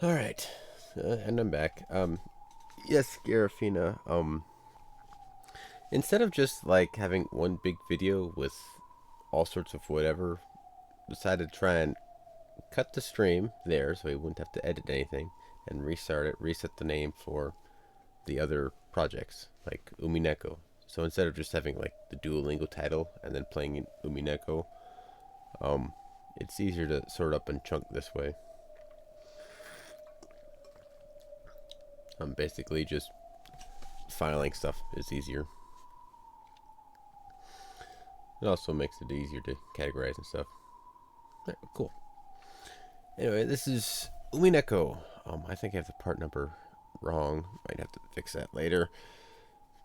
Alright. And I'm back. Yes, Garafina. Instead of just like having one big video with all sorts of whatever, decided to try and cut the stream there so we wouldn't have to edit anything and restart it, reset the name for the other projects, like Umineko. So instead of just having like the Duolingo title and then playing in Umineko, um, it's easier to sort up and chunk this way. Basically just filing stuff is easier. It also makes it easier to categorize and stuff. Right, cool. Anyway, this is Umineko. I think I have the part number wrong. Might have to fix that later.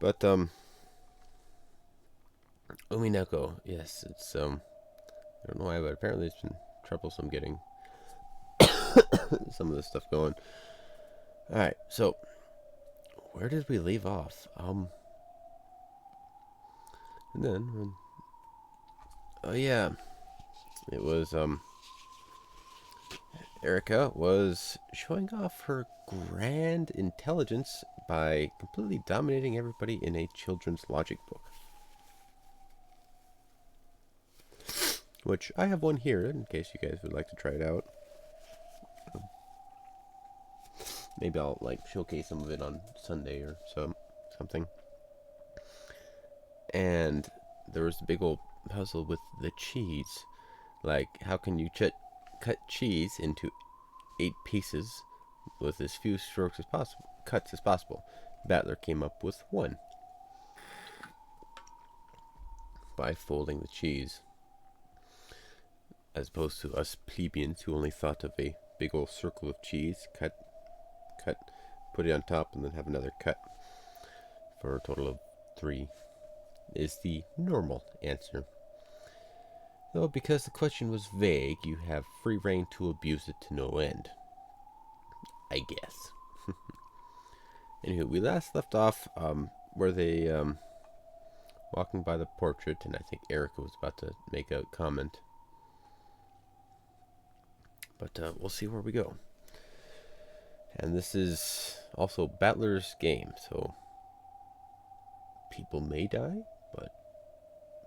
But Umineko, yes, it's I don't know why, but apparently it's been troublesome getting some of this stuff going. All right, so where did we leave off? And then oh yeah, it was Erica was showing off her grand intelligence by completely dominating everybody in a children's logic book. Which I have one here in case you guys would like to try it out. Maybe I'll like showcase some of it on Sunday or something. And there was a big old puzzle with the cheese. Like, how can you cut cheese into 8 pieces with as few strokes as possible, cuts as possible? Battler came up with one by folding the cheese, as opposed to us plebeians who only thought of a big old circle of cheese, cut, put it on top, and then have another cut for a total of 3 is the normal answer. Though because the question was vague, you have free reign to abuse it to no end. I guess. Anywho, we last left off where they walking by the portrait, and I think Erica was about to make a comment. But we'll see where we go. And this is also Battler's game, so people may die, but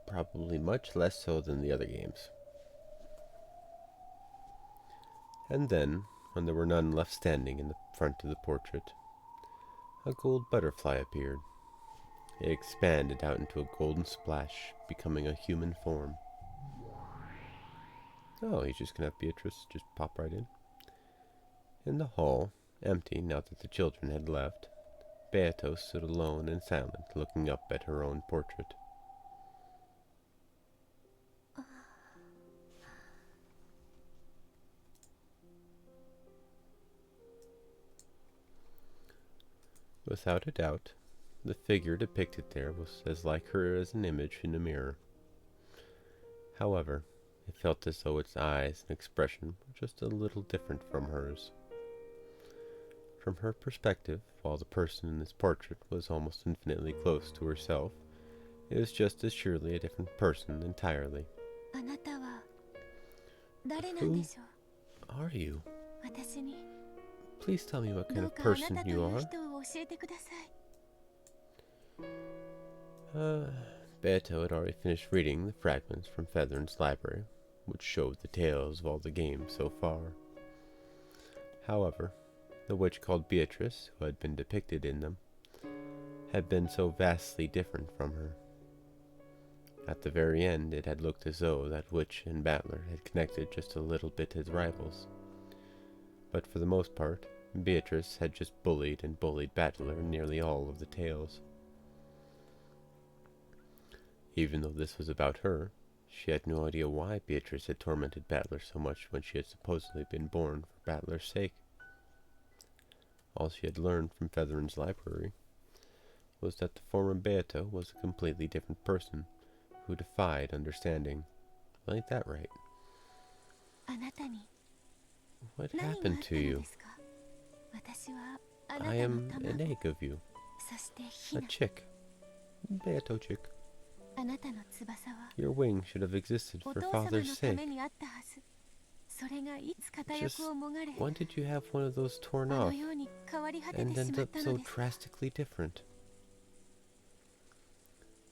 probably much less so than the other games. And then, when there were none left standing in the front of the portrait, a gold butterfly appeared. It expanded out into a golden splash, becoming a human form. Oh, he's just gonna have Beatrice just pop right in. In the hall, empty now that the children had left, Beato stood alone and silent, looking up at her own portrait. Without a doubt, the figure depicted there was as like her as an image in a mirror. However, it felt as though its eyes and expression were just a little different from hers. From her perspective, while the person in this portrait was almost infinitely close to herself, it was just as surely a different person entirely. Who are you? Please tell me what kind of person you are. Beto had already finished reading the fragments from Feathern's library, which showed the tales of all the games so far. However, the witch called Beatrice, who had been depicted in them, had been so vastly different from her. At the very end, it had looked as though that witch and Battler had connected just a little bit as rivals. But for the most part, Beatrice had just bullied and bullied Battler in nearly all of the tales. Even though this was about her, she had no idea why Beatrice had tormented Battler so much when she had supposedly been born for Battler's sake. All she had learned from Feathern's library was that the former Beato was a completely different person who defied understanding. Well, ain't that right? What happened to you? I am an egg of you. A chick. Beato chick. Your wing should have existed for father's sake. Just when did you have one of those torn off and end up so drastically different?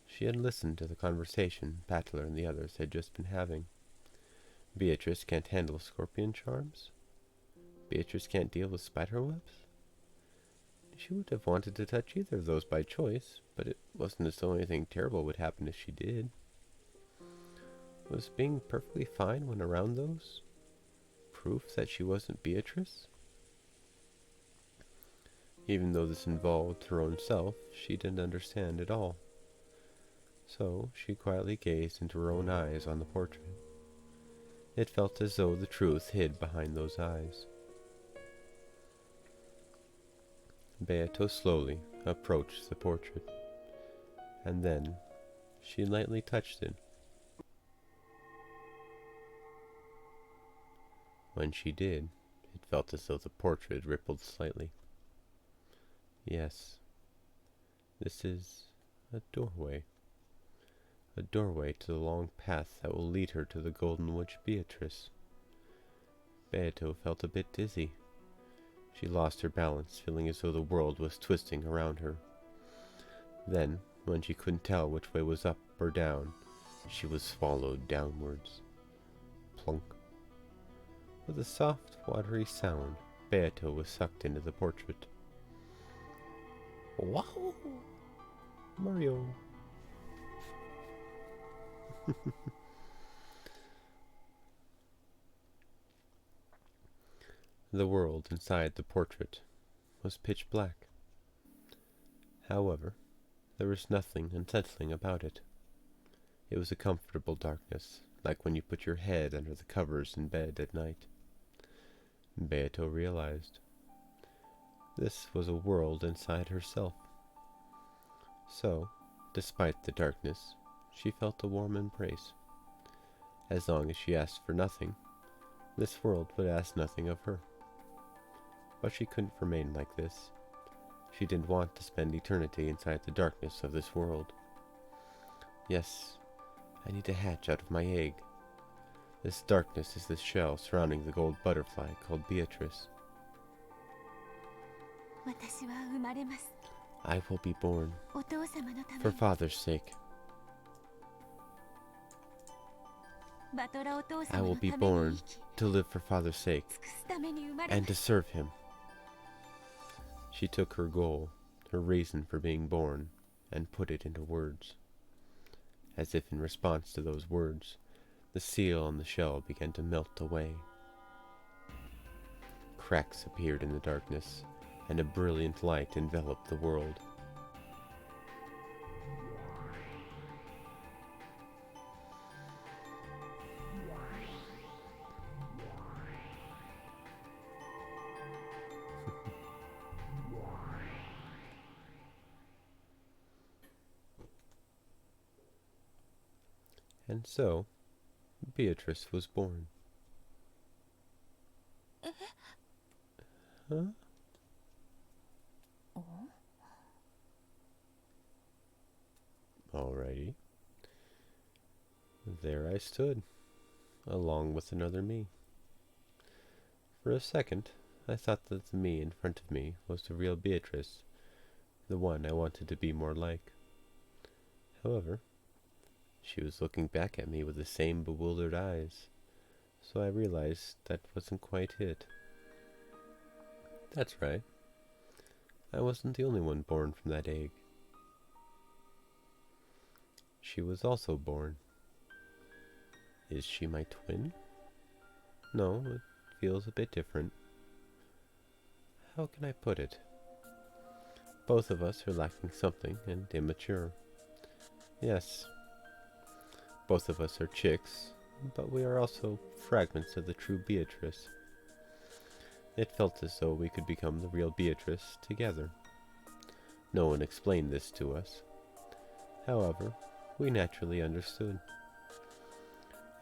She had listened to the conversation Battler and the others had just been having. Beatrice can't handle scorpion charms? Beatrice can't deal with spider webs? She would have wanted to touch either of those by choice, but it wasn't as though anything terrible would happen if she did. Was being perfectly fine when around those proof that she wasn't Beatrice? Even though this involved her own self, she didn't understand at all. So she quietly gazed into her own eyes on the portrait. It felt as though the truth hid behind those eyes. Beato slowly approached the portrait, and then she lightly touched it. When she did, it felt as though the portrait rippled slightly. Yes, this is a doorway. A doorway to the long path that will lead her to the Golden Witch Beatrice. Beato felt a bit dizzy. She lost her balance, feeling as though the world was twisting around her. Then, when she couldn't tell which way was up or down, she was swallowed downwards. Plunk. With a soft, watery sound, Beato was sucked into the portrait. Wow! Mario! The world inside the portrait was pitch black. However, there was nothing unsettling about it. It was a comfortable darkness, like when you put your head under the covers in bed at night. Beato realized this was a world inside herself. So, despite the darkness, she felt a warm embrace. As long as she asked for nothing, this world would ask nothing of her. But she couldn't remain like this. She didn't want to spend eternity inside the darkness of this world. Yes, I need to hatch out of my egg. This darkness is the shell surrounding the gold butterfly called Beatrice. I will be born for father's sake. I will be born to live for father's sake and to serve him. She took her goal, her reason for being born, and put it into words. As if in response to those words, the seal on the shell began to melt away. Cracks appeared in the darkness, and a brilliant light enveloped the world. And so, Beatrice was born. Huh? Alrighty. There I stood, along with another me. For a second, I thought that the me in front of me was the real Beatrice, the one I wanted to be more like. However, she was looking back at me with the same bewildered eyes, so I realized that wasn't quite it. That's right. I wasn't the only one born from that egg. She was also born. Is she my twin? No, it feels a bit different. How can I put it? Both of us are lacking something and immature. Yes. Both of us are chicks, but we are also fragments of the true Beatrice. It felt as though we could become the real Beatrice together. No one explained this to us. However, we naturally understood.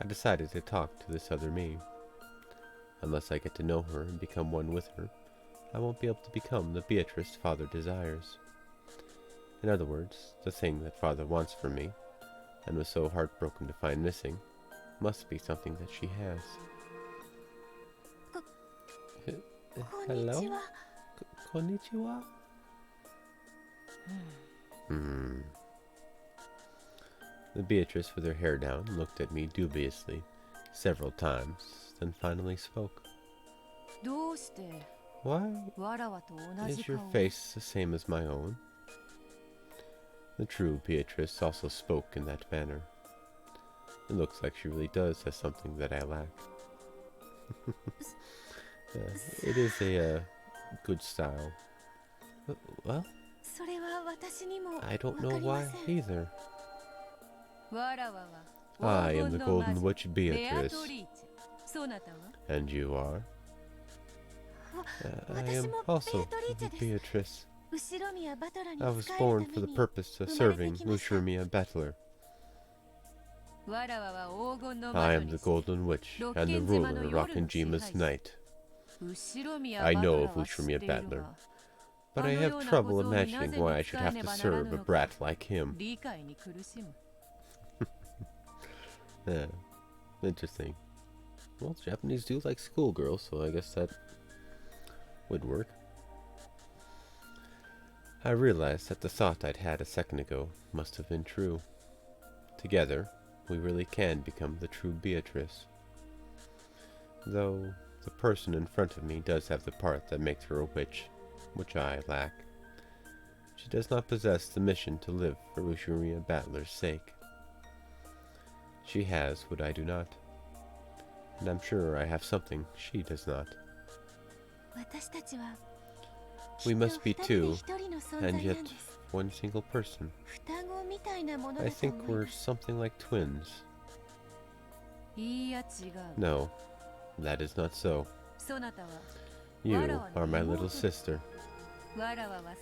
I decided to talk to this other me. Unless I get to know her and become one with her, I won't be able to become the Beatrice Father desires. In other words, the thing that Father wants from me, and was so heartbroken to find missing, must be something that she has. Hello? Konnichiwa? The Beatrice, with her hair down, looked at me dubiously several times, then finally spoke. Why is your face the same as my own? The true Beatrice also spoke in that manner. It looks like she really does have something that I lack. It is a good style. Well, I don't know why either. I am the Golden Witch Beatrice. And you are? I am also Beatrice. I was born for the purpose of serving Ushiromiya Battler. I am the Golden Witch and the ruler of Rakanjima's night. I know of Ushiromiya Battler, but I have trouble imagining why I should have to serve a brat like him. Yeah, interesting. Well, Japanese do like schoolgirls, so I guess that would work. I realized that the thought I'd had a second ago must have been true. Together, we really can become the true Beatrice. Though the person in front of me does have the part that makes her a witch, which I lack. She does not possess the mission to live for Ushiromiya Battler's sake. She has what I do not, and I'm sure I have something she does not. We must be two, and yet one single person. I think we're something like twins. No, that is not so. You are my little sister.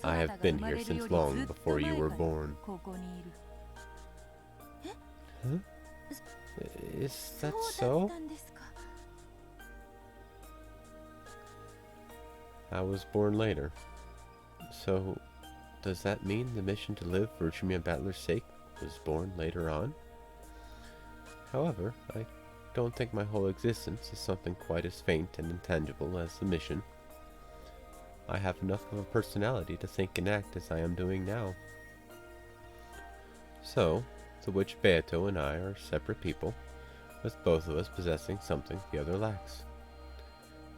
I have been here since long before you were born. Huh? Is that so? I was born later. So, does that mean the mission to live for Ushiromiya Battler's sake was born later on? However, I don't think my whole existence is something quite as faint and intangible as the mission. I have enough of a personality to think and act as I am doing now. So, the witch Beato and I are separate people, with both of us possessing something the other lacks.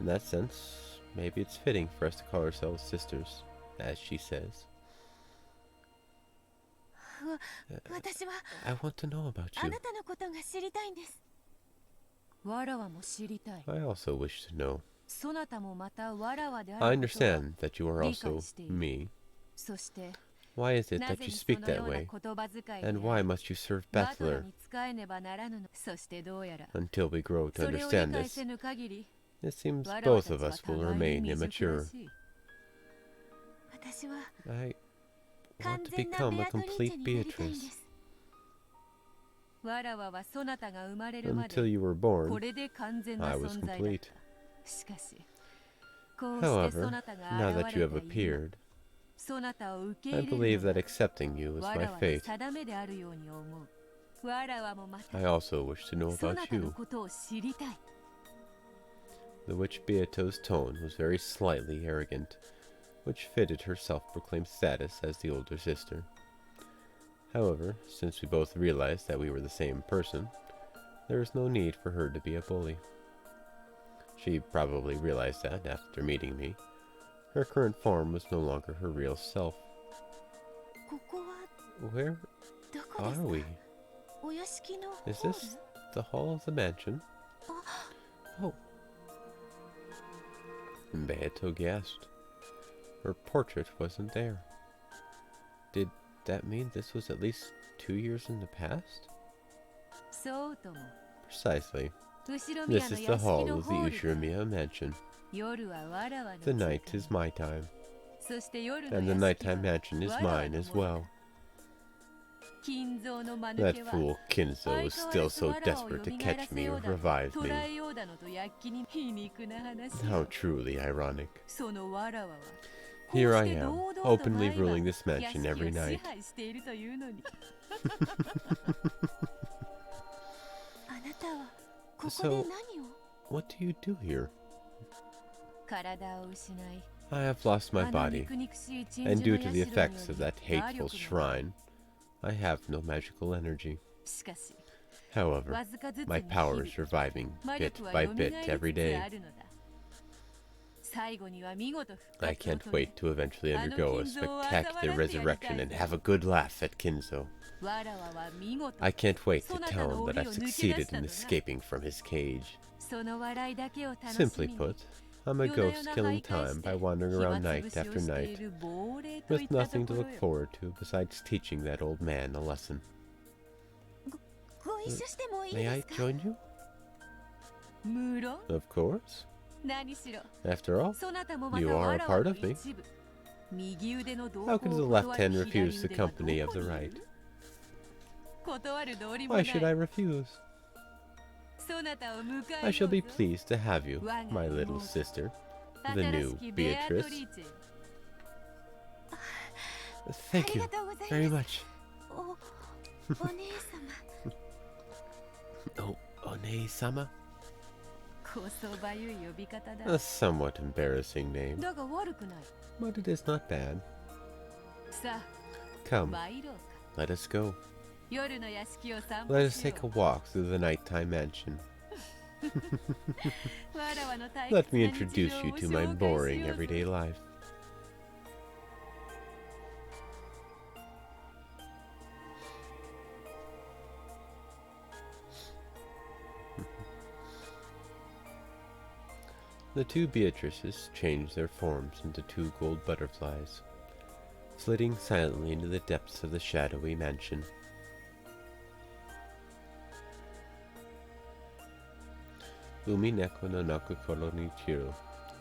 In that sense, maybe it's fitting for us to call ourselves sisters, as she says. I want to know about you. I also wish to know. I understand that you are also me. Why is it that you speak that way? And why must you serve Battler? Until we grow to understand this, it seems both of us will remain immature. I want to become a complete Beatrice. Until you were born, I was complete. However, now that you have appeared, I believe that accepting you is my fate. I also wish to know about you. The witch Beato's tone was very slightly arrogant, which fitted her self-proclaimed status as the older sister. However, since we both realized that we were the same person, there was no need for her to be a bully. She probably realized that after meeting me. Her current form was no longer her real self. Where are we? Is this the hall of the mansion? Oh. Beato gasped. Her portrait wasn't there. Did that mean this was at least 2 years in the past? Precisely. This is the hall of the Ushiromiya mansion. The night is my time, and the nighttime mansion is mine as well. That fool Kinzo is still so desperate to catch me or revive me. How truly ironic. Here I am, openly ruling this mansion every night. So, what do you do here? I have lost my body, and due to the effects of that hateful shrine, I have no magical energy. However, my power is reviving bit by bit every day. I can't wait to eventually undergo a spectacular resurrection and have a good laugh at Kinzo. I can't wait to tell him that I've succeeded in escaping from his cage. Simply put, I'm a ghost killing time by wandering around night after night, with nothing to look forward to besides teaching that old man a lesson. May I join you? Of course. After all, you are a part of me. How could the left hand refuse the company of the right? Why should I refuse? I shall be pleased to have you, my little sister, the new Beatrice. Thank you very much. Oh, One-sama? A somewhat embarrassing name, but it is not bad. Come, let us go. Let us take a walk through the nighttime mansion. Let me introduce you to my boring everyday life. The two Beatrices changed their forms into two gold butterflies, flitting silently into the depths of the shadowy mansion. Umineko no Nakukoro ni Chiro,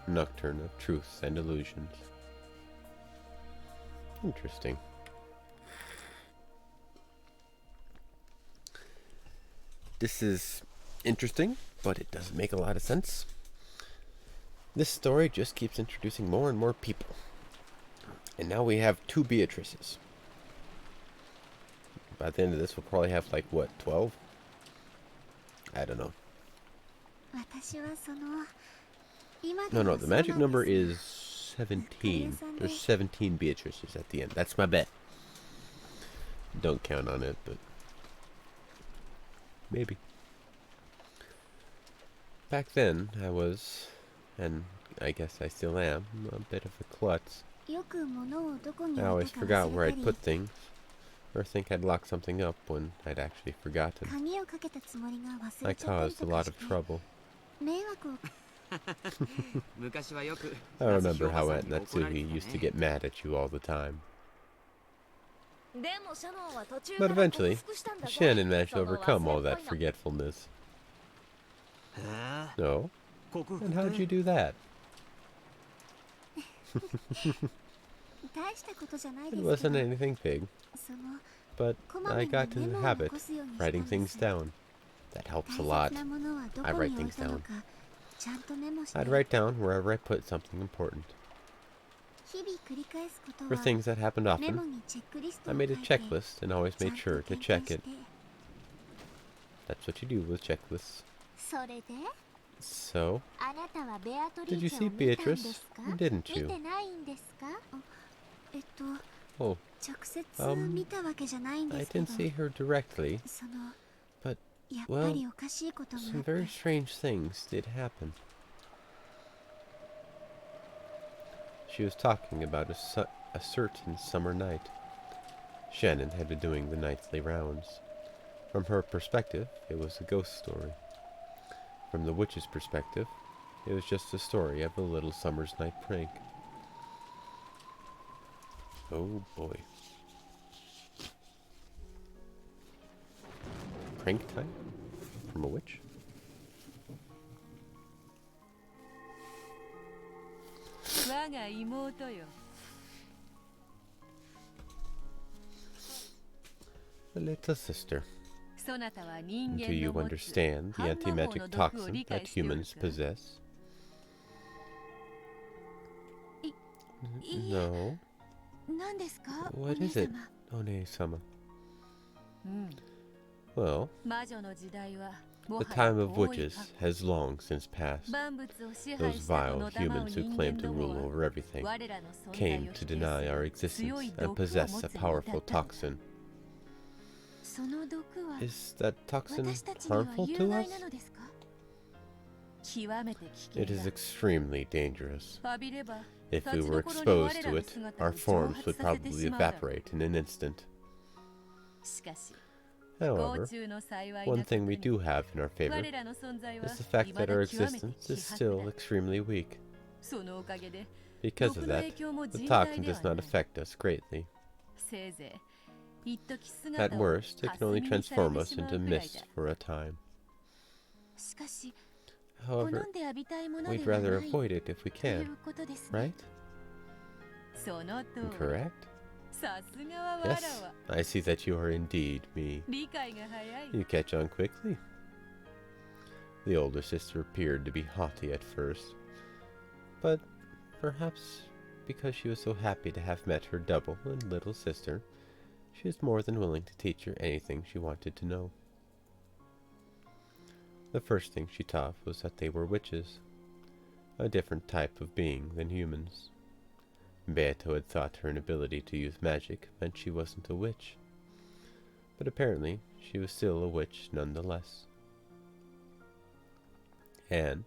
Nocturne of Truths and Illusions. Interesting. This is interesting, but it doesn't make a lot of sense. This story just keeps introducing more and more people. And now we have two Beatrices. By the end of this, we'll probably have, like, what, 12? I don't know. No, the magic number is 17. There's 17 Beatrices at the end. That's my bet. Don't count on it, but maybe. Back then, I was, and I guess I still am, a bit of a klutz. I always forgot where I'd put things, or think I'd locked something up when I'd actually forgotten. I caused a lot of trouble. I remember how Aunt Natsuhi used to get mad at you all the time. But eventually, Shannon managed to overcome all that forgetfulness. No? And how'd you do that? It wasn't anything big, but I got in the habit of writing things down. That helps a lot. I write things down. I'd write down wherever I put something important. For things that happened often, I made a checklist and always made sure to check it. That's what you do with checklists. So, did you see Beatrice, or didn't you? Oh, I didn't see her directly, but, well, some very strange things did happen. She was talking about a certain summer night. Shannon had been doing the nightly rounds. From her perspective, it was a ghost story. From the witch's perspective, it was just a story of a little summer's night prank. Oh boy. Prank time? From a witch? A little sister. Do you understand the anti-magic toxin that humans possess? No. What is it, One-sama? Well, The time of witches has long since passed. Those vile humans who claim to rule over everything came to deny our existence and possess a powerful toxin. Is that toxin harmful to us? It is extremely dangerous. If we were exposed to it, our forms would probably evaporate in an instant. However, one thing we do have in our favor is the fact that our existence is still extremely weak. Because of that, the toxin does not affect us greatly. At worst, it can only transform us into mist for a time. However, we'd rather avoid it if we can, right? Correct? Yes, I see that you are indeed me. You catch on quickly. The older sister appeared to be haughty at first, but perhaps because she was so happy to have met her double and little sister, she was more than willing to teach her anything she wanted to know. The first thing she taught was that they were witches, a different type of being than humans. Beato had thought her inability to use magic meant she wasn't a witch, but apparently she was still a witch nonetheless. And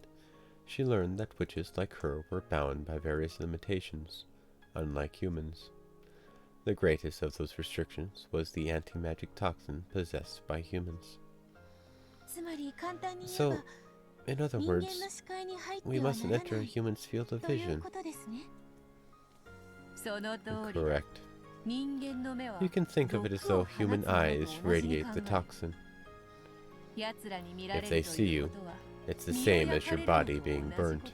she learned that witches like her were bound by various limitations, unlike humans. The greatest of those restrictions was the anti-magic toxin possessed by humans. So, in other words, we mustn't enter a human's field of vision. Correct. You can think of it as though human eyes radiate the toxin. If they see you, it's the same as your body being burnt.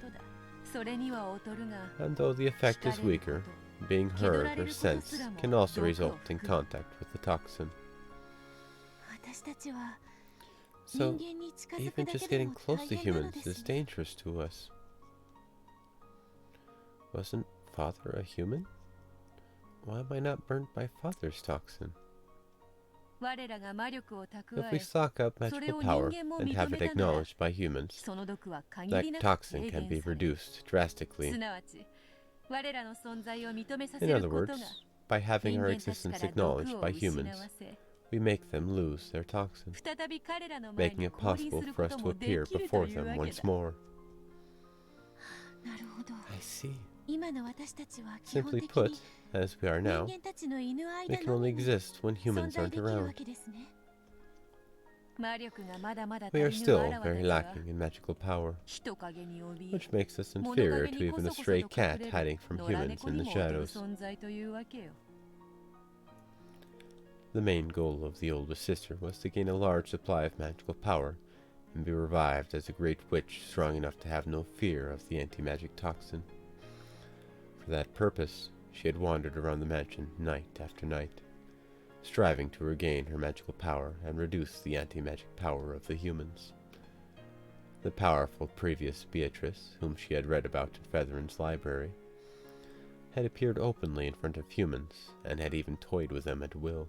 And though the effect is weaker, being heard or sensed can also result in contact with the toxin. So, even just getting close to humans is dangerous to us. Wasn't Father a human? Why am I not burnt by Father's toxin? If we stock up magical power and have it acknowledged by humans, that toxin can be reduced drastically. In other words, by having our existence acknowledged by humans, we make them lose their toxin, making it possible for us to appear before them once more. I see. Simply put, as we are now, we can only exist when humans aren't around. We are still very lacking in magical power, which makes us inferior to even a stray cat hiding from humans in the shadows. The main goal of the older sister was to gain a large supply of magical power and be revived as a great witch strong enough to have no fear of the anti-magic toxin. For that purpose, she had wandered around the mansion night after night, striving to regain her magical power and reduce the anti-magic power of the humans. The powerful previous Beatrice, whom she had read about in Featherin's library, had appeared openly in front of humans and had even toyed with them at will.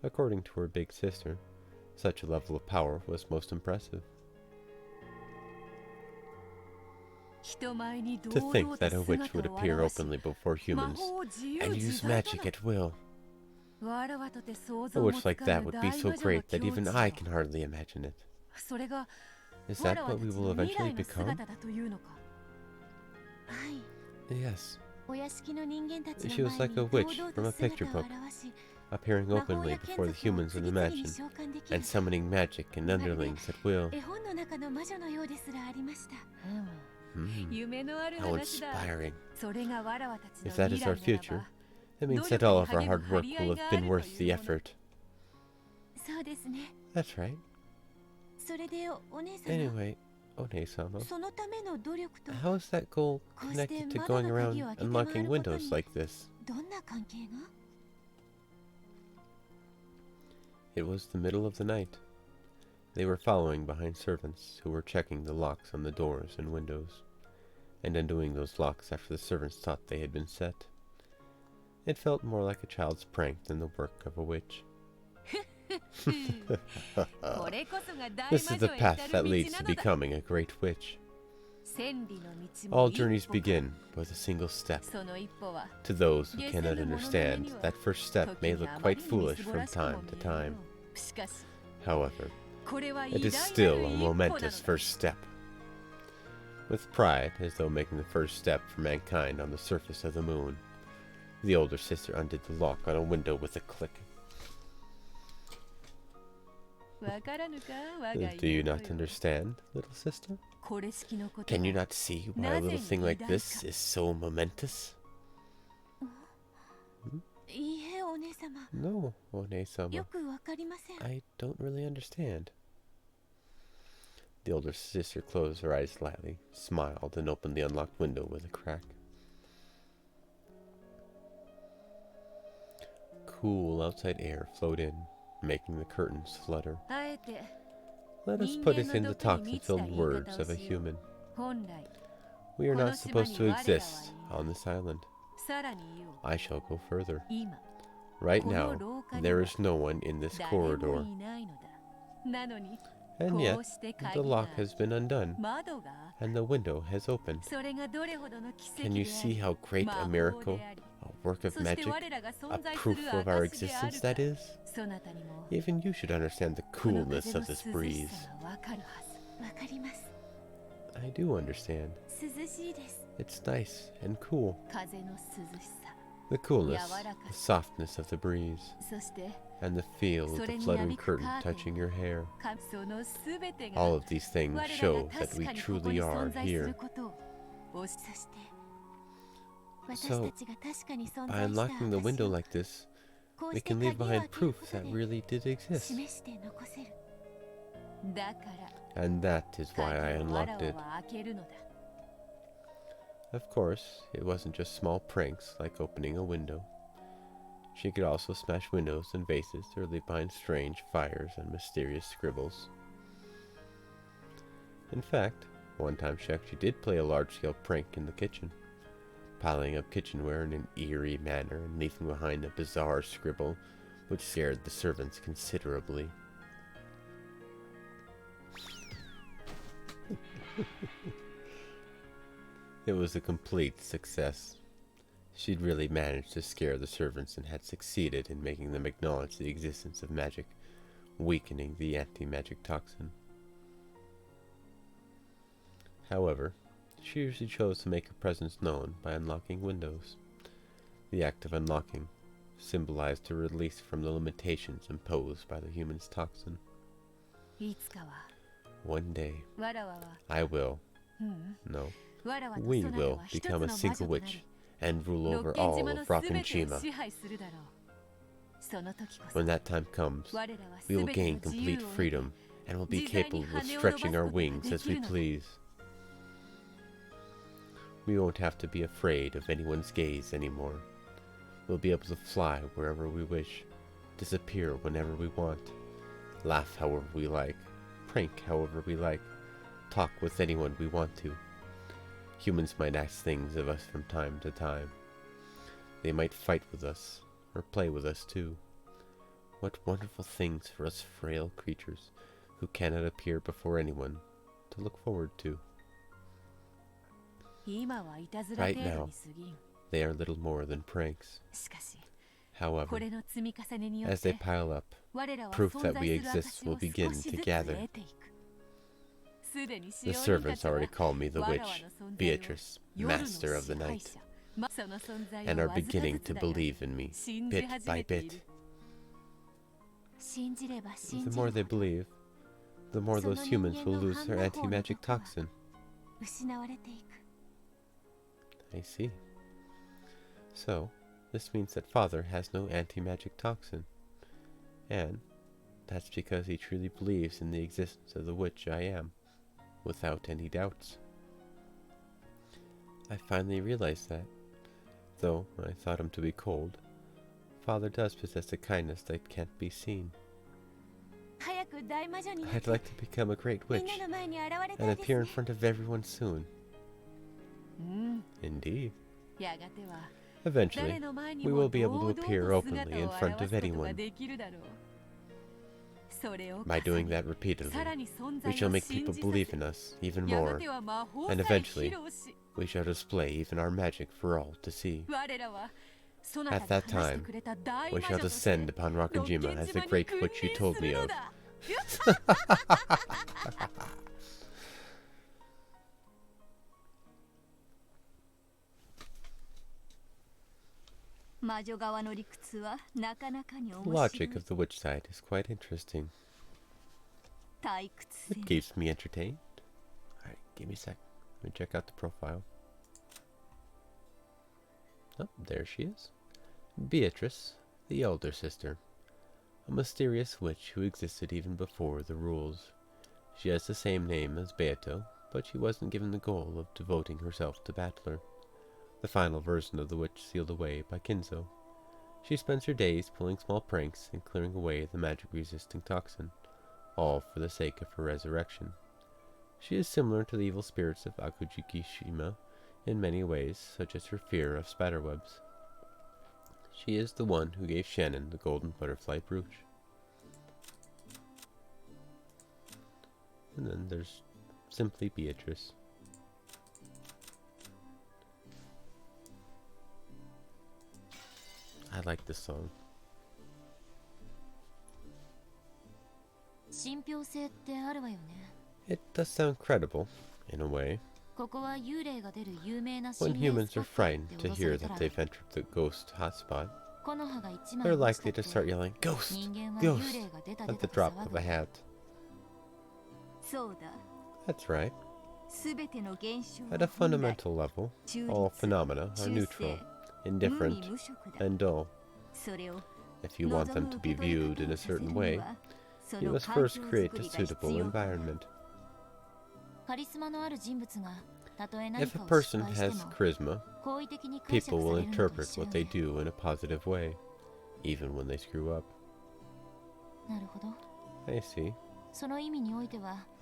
According to her big sister, such a level of power was most impressive. To think that a witch would appear openly before humans and use magic at will. A witch like that would be so great that even I can hardly imagine it. Is that what we will eventually become? Yes. She was like a witch from a picture book, appearing openly before the humans of the mansion and summoning magic and underlings at will. How inspiring. If that is our future, it means that all of our hard work will have been worth the effort. That's right. Anyway, One-sama, how is that goal connected to going around unlocking windows like this? It was the middle of the night. They were following behind servants who were checking the locks on the doors and windows, and undoing those locks after the servants thought they had been set. It felt more like a child's prank than the work of a witch. This is the path that leads to becoming a great witch. All journeys begin with a single step. To those who cannot understand, that first step may look quite foolish from time to time. However, it is still a momentous first step. With pride, as though making the first step for mankind on the surface of the moon, the older sister undid the lock on a window with a click. Do you not understand, little sister? Can you not see why a little thing like this is so momentous? No, One-sama. I don't really understand. The older sister closed her eyes slightly, smiled, and opened the unlocked window with a crack. Cool outside air flowed in, making the curtains flutter. Let us put it in the toxin-filled words of a human. We are not supposed to exist on this island. I shall go further. Right now, there is no one in this corridor. And yet, the lock has been undone, and the window has opened. Can you see how great a miracle, a work of magic, a proof of our existence that is? Even you should understand the coolness of this breeze. I do understand. It's nice and cool. The coolness, the softness of the breeze, and the feel of the fluttering curtain touching your hair. All of these things show that we truly are here. So, by unlocking the window like this, we can leave behind proof that really did exist. And that is why I unlocked it. Of course, it wasn't just small pranks like opening a window. She could also smash windows and vases or leave behind strange fires and mysterious scribbles. In fact, one time she actually did play a large-scale prank in the kitchen, piling up kitchenware in an eerie manner and leaving behind a bizarre scribble which scared the servants considerably. It was a complete success. She'd really managed to scare the servants and had succeeded in making them acknowledge the existence of magic, weakening the anti-magic toxin. However, she usually chose to make her presence known by unlocking windows. The act of unlocking symbolized her release from the limitations imposed by the human's toxin. One day, I will, no, we will become a single witch and rule over all of Rockenshima. When that time comes, we will gain complete freedom and will be capable of stretching our wings as we please. We won't have to be afraid of anyone's gaze anymore. We'll be able to fly wherever we wish, disappear whenever we want, laugh however we like, prank however we like, talk with anyone we want to. Humans might ask things of us from time to time. They might fight with us, or play with us too. What wonderful things for us frail creatures, who cannot appear before anyone, to look forward to. Right now, they are little more than pranks. However, as they pile up, proof that we exist will begin to gather. The servants already call me the witch, Beatrice, master of the night, and are beginning to believe in me, bit by bit. The more they believe, the more those humans will lose their anti-magic toxin. I see. So, this means that Father has no anti-magic toxin. And that's because he truly believes in the existence of the witch I am, without any doubts. I finally realized that, though I thought him to be cold, Father does possess a kindness that can't be seen. I'd like to become a great witch and appear in front of everyone soon. Indeed. Eventually, we will be able to appear openly in front of anyone. By doing that repeatedly, we shall make people believe in us even more, and eventually, we shall display even our magic for all to see. At that time, we shall descend upon Rakanjima as the great witch you told me of. The logic of the witch side is quite interesting. It keeps me entertained. Alright, give me a sec. Let me check out the profile. Oh, there she is. Beatrice, the elder sister. A mysterious witch who existed even before the rules. She has the same name as Beato, but she wasn't given the goal of devoting herself to Battler, the final version of the witch sealed away by Kinzo. She spends her days pulling small pranks and clearing away the magic-resisting toxin, all for the sake of her resurrection. She is similar to the evil spirits of Akujikishima in many ways, such as her fear of spiderwebs. She is the one who gave Shannon the golden butterfly brooch. And then there's simply Beatrice. I like this song. It does sound credible, in a way. When humans are frightened to hear that they've entered the ghost hotspot, they're likely to start yelling, "Ghost! Ghost!" at the drop of a hat. That's right. At a fundamental level, all phenomena are neutral, indifferent, and dull. If you want them to be viewed in a certain way, you must first create a suitable environment. If a person has charisma, people will interpret what they do in a positive way, even when they screw up. I see.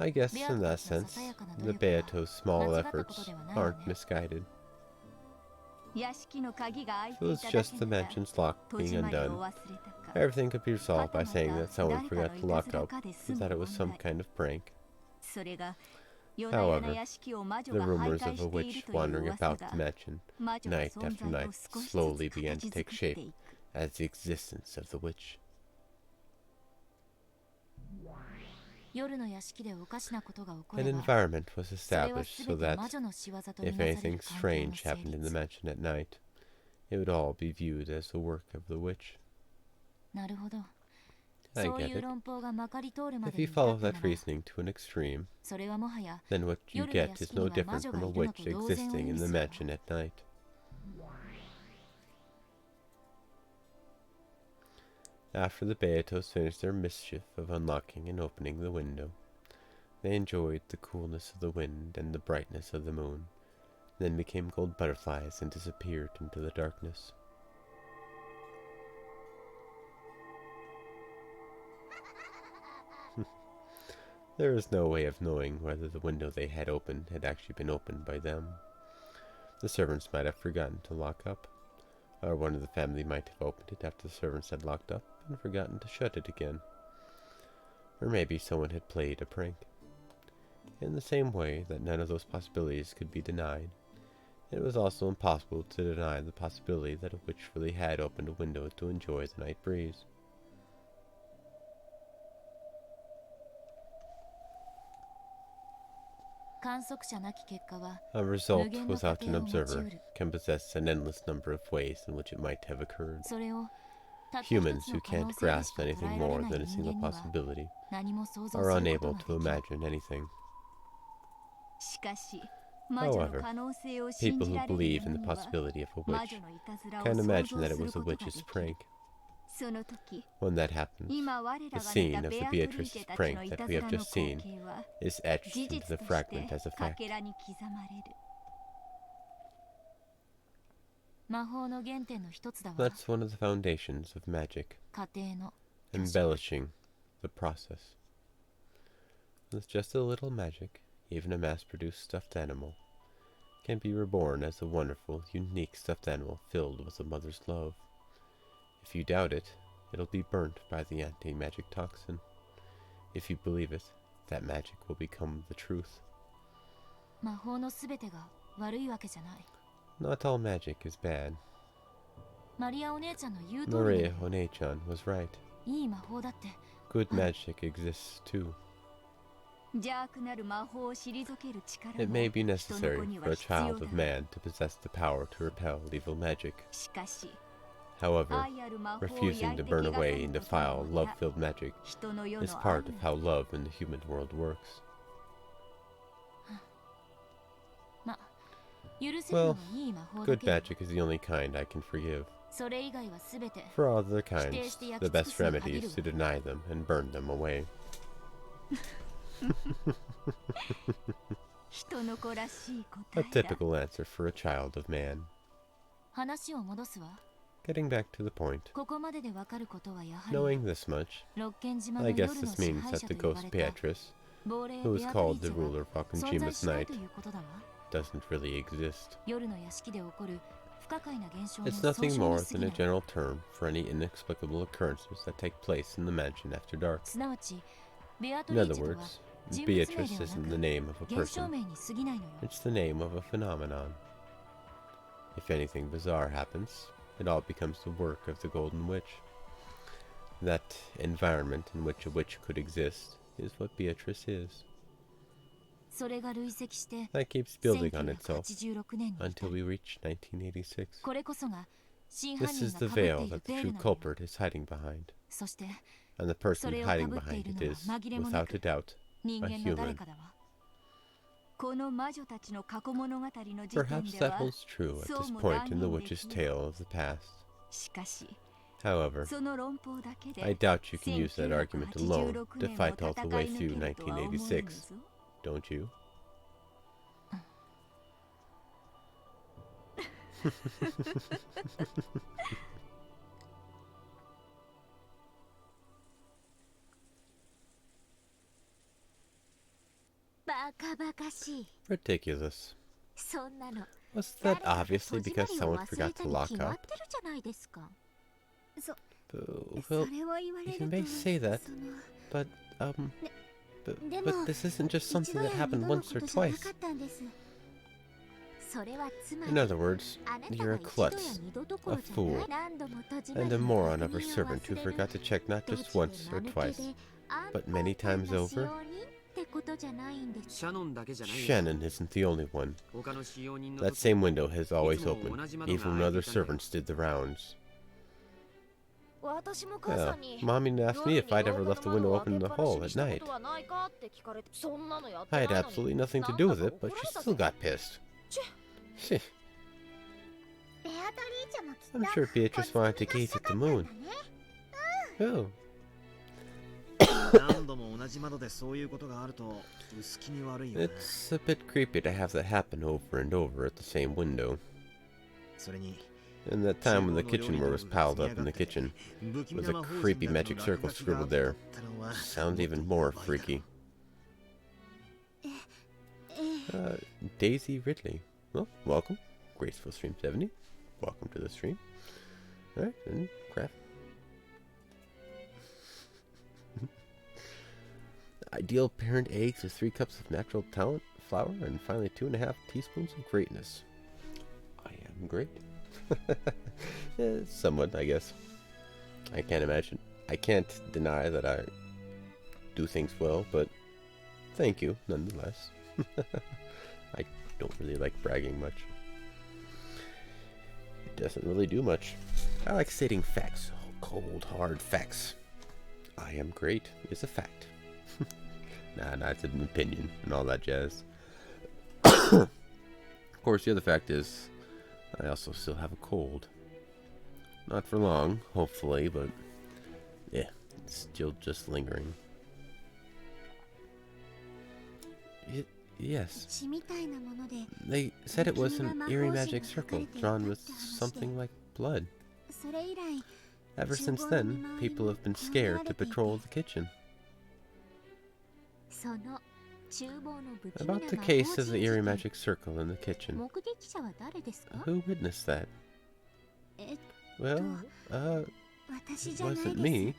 I guess in that sense, the Beato's small efforts aren't misguided. If it was just the mansion's lock being undone, everything could be resolved by saying that someone forgot to lock up and that it was some kind of prank. However, the rumors of a witch wandering about the mansion, night after night, slowly began to take shape as the existence of the witch. An environment was established so that, if anything strange happened in the mansion at night, it would all be viewed as the work of the witch. I get it. If you follow that reasoning to an extreme, then what you get is no different from a witch existing in the mansion at night. After the Beatos finished their mischief of unlocking and opening the window, they enjoyed the coolness of the wind and the brightness of the moon, then became gold butterflies and disappeared into the darkness. There is no way of knowing whether the window they had opened had actually been opened by them. The servants might have forgotten to lock up, or one of the family might have opened it after the servants had locked up and forgotten to shut it again. Or maybe someone had played a prank. In the same way that none of those possibilities could be denied, it was also impossible to deny the possibility that a witch really had opened a window to enjoy the night breeze. A result without an observer can possess an endless number of ways in which it might have occurred. Humans who can't grasp anything more than a single possibility are unable to imagine anything. However, people who believe in the possibility of a witch can imagine that it was a witch's prank. When that happens, the scene of the Beatrice's prank that we have just seen is etched into the fragment as a fact. That's one of the foundations of magic, embellishing the process. With just a little magic, even a mass-produced stuffed animal can be reborn as a wonderful, unique stuffed animal filled with a mother's love. If you doubt it, it'll be burnt by the anti-magic toxin. If you believe it, that magic will become the truth. 魔法のすべてが悪いわけじゃない。 Not all magic is bad. マリアお姉ちゃんの言う通り Maria Honei-chan was right. いい魔法だって。 Good magic exists too. 邪悪なる魔法を退ける力 It も may be 人の子 necessary に for は a 必要 child だ。 of man to possess the power to repel evil magic. しかし However, 愛ある魔法を refusing 焼い to て burn 汚さ away ぬ and こと defile の love-filled magic 人の世 is の part 愛 of how love in the human world works. ま、許せるの Well, はいい魔法だ good けど magic is the only kind I can forgive. それ以外はすべて For all other 否定 kinds, して焼 the き尽く best すに remedy 限る is to わ。 deny them and burn them away. 人の子らしい A 答えだ。 typical answer for a child of man. 話を戻すわ。 Getting back to the point, ここまででわかることはやはり knowing this much, 六軒島の I 夜 guess の this 支 means 配 that 者 the と呼ば ghost れた Beatrice, 亡霊 who ベ is アト called リ the ーチェ ruler は of 存在 Akonjima's しない night, ということだわ。 doesn't really exist. 夜の屋敷で起こる不可解な現象の It's 総 nothing 称 more に過 than ぎ a ない。 general term for any inexplicable occurrences that take place in the mansion after dark. すなわちベアト In リー other チェとは words, 人物名で Beatrice は isn't な the く name of a 現象 person, 名に過ぎないのよ。 it's the name of a phenomenon. If anything bizarre happens, it all becomes the work of the Golden Witch. That environment in which a witch could exist is what Beatrice is. それが累積して That keeps building on itself 1986年に至 until る。 we reach 1986. これこそが真犯 This 人 is が the かぶって veil いる that the ベー true ルなのよ。 culprit is hiding behind. そして And the そ person れを hiding かぶってい behind る it のは is, 紛れもな without く a doubt, 人 a 間の誰 human. かだわ。この魔女たちの過去物語の時点 Perhaps で that は holds true at そう this も point 断 in the 言で witch's きない。 tale of the past. しかし However, その論法だけで I doubt you can use that argument alone 1986 to 年を fight 戦 all い the way 抜 through けるとは思えぬぞ。 don't you? バカバカしい。 Ridiculous. そんなの Was 誰 that かが obviously 戸締 because まりを someone 忘れ forgot た to に lock 決まっ up? てるじゃないですか。そ Well, れを言われ you る may と say that, その but,で but も this isn't just 一 something 度 that や二 happened 度の once こ or とじゃな twice. かったんです。それはつま In り other words, あなた you're が a 一度や klutz, 二度どこ a ろじゃない fool, 何度も戸締まり and a の moron 確 of a 認を servant 忘 who れる forgot to check not ド just ジで once or 間抜け twice, で but many 安 times 泰な使 over. 用人ってことじゃないんです。シャノンだけじゃないよ。 Shannon isn't the only one. 他の使用人の That 時 same window has always いつも opened, 同じ窓が even when 開い other ていたんだよ。 servants did the rounds. 私も母 Yeah, さんに Mommy asked me if I'd ever left the window open in the hall at night. はないかって聞かれてそんなのやって I ない had のに absolutely nothing to do with it, but she still got pissed. ベアトリーチェもきっと I'm sure Beatrice wanted to gaze at the moon. Oh, 何度も同じ窓でそういうことがあると薄気味悪いよね。 it's a bit creepy to have that happen over and over at the same window. それに And that time when the kitchenware was piled up in the kitchen, 不気味 with な a 魔法 creepy 陣だけ magic の circle 落書き scribbled があった there. のは Sounds even more freaky. Daisy Ridley. Well, welcome. Graceful Stream 70. Welcome to the stream. Alright, and craft. Ideal parent eggs with 3 cups of natural talent, flour, and finally 2.5 teaspoons of greatness. I am great. Somewhat, I guess. I can't deny that I do things well, but thank you nonetheless. I don't really like bragging much. It doesn't really do much. I like stating facts. Cold, hard facts. I am great is a fact. Nah, it's an opinion and all that jazz. Of course, the other fact is, I also still have a cold. Not for long, hopefully, but yeah, it's still just lingering. Yes, 血みたいなもので they said it was an eerie magic circle drawn with something like blood. それ以来 Ever since then, people have been scared to patrol the kitchen. その厨房の不気味な About the 魔法 case of the 陣 eerie 事件 magic circle in the kitchen. 目撃者は誰ですか？ Who witnessed that? え Well, 私じゃない wasn't です。 me.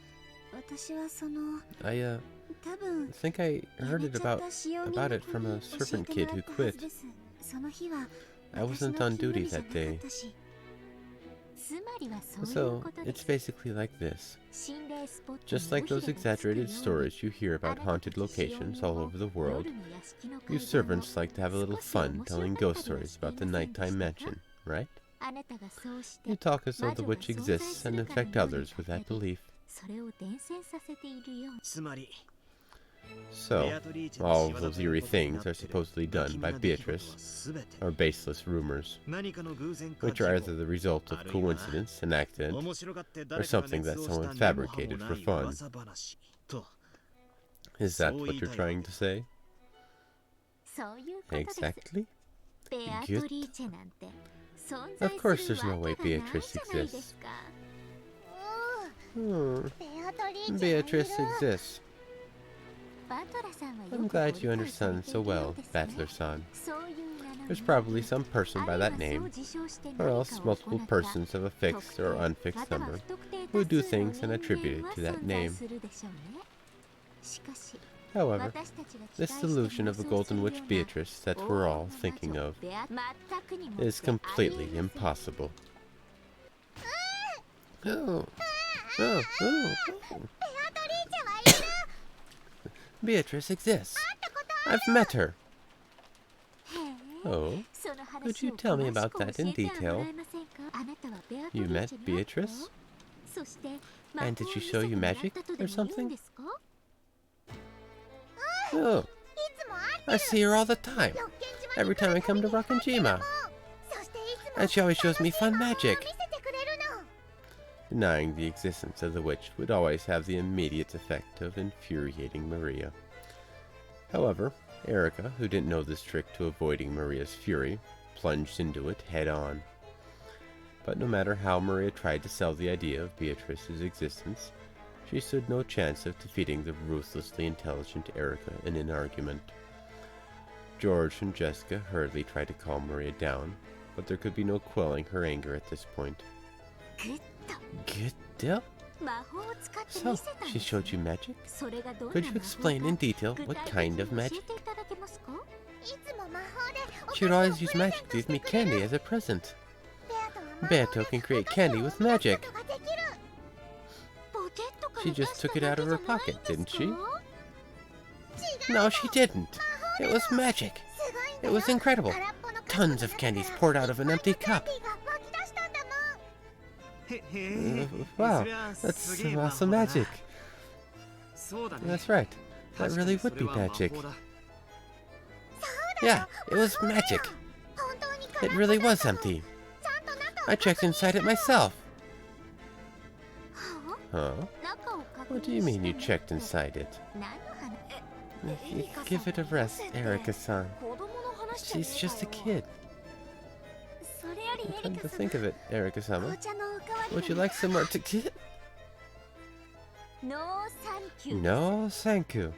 私はその I, I think I heard about it from a servant kid who quit. I wasn't on duty that day. So, it's basically like this. Just like those exaggerated stories you hear about haunted locations all over the world, you servants like to have a little fun telling ghost stories about the nighttime mansion, right? You talk as though the witch exists and infect others with that belief. So, all of those eerie things are supposedly done by Beatrice, are baseless rumors, which are either the result of coincidence, an accident, or something that someone fabricated for fun. Is that what you're trying to say? Exactly? Good. Of course there's no way Beatrice exists. Beatrice exists. I'm glad you understand so well, Battler-san. There's probably some person by that name, or else multiple persons of a fixed or unfixed number, who do things and attribute it to that name. However, this delusion of the Golden Witch Beatrice that we're all thinking of is completely impossible. Oh. Beatrice exists. I've met her. Oh, could you tell me about that in detail? You met Beatrice? And did she show you magic or something? Oh, I see her all the time. Every time I come to Rockinjima. And she always shows me fun magic. Denying the existence of the witch would always have the immediate effect of infuriating Maria. However, Erica, who didn't know this trick to avoiding Maria's fury, plunged into it head-on. But no matter how Maria tried to sell the idea of Beatrice's existence, she stood no chance of defeating the ruthlessly intelligent Erica in an argument. George and Jessica hurriedly tried to calm Maria down, but there could be no quelling her anger at this point. Good deal? So, she showed you magic? Could you explain in detail what kind of magic? She would always use magic to give me candy as a present. Beato can create candy with magic. She just took it out of her pocket, didn't she? No, she didn't. It was magic. It was incredible. Tons of candies poured out of an empty cup. Wow, that's some awesome magic. That's right. That really would be magic. Yeah, it was magic. It really was empty. I checked inside it myself. Huh? What do you mean you checked inside it? Give it a rest, Erica-san. She's just a kid. Come to think of it, Erica-sama, would you like some more tequila? No, thank you.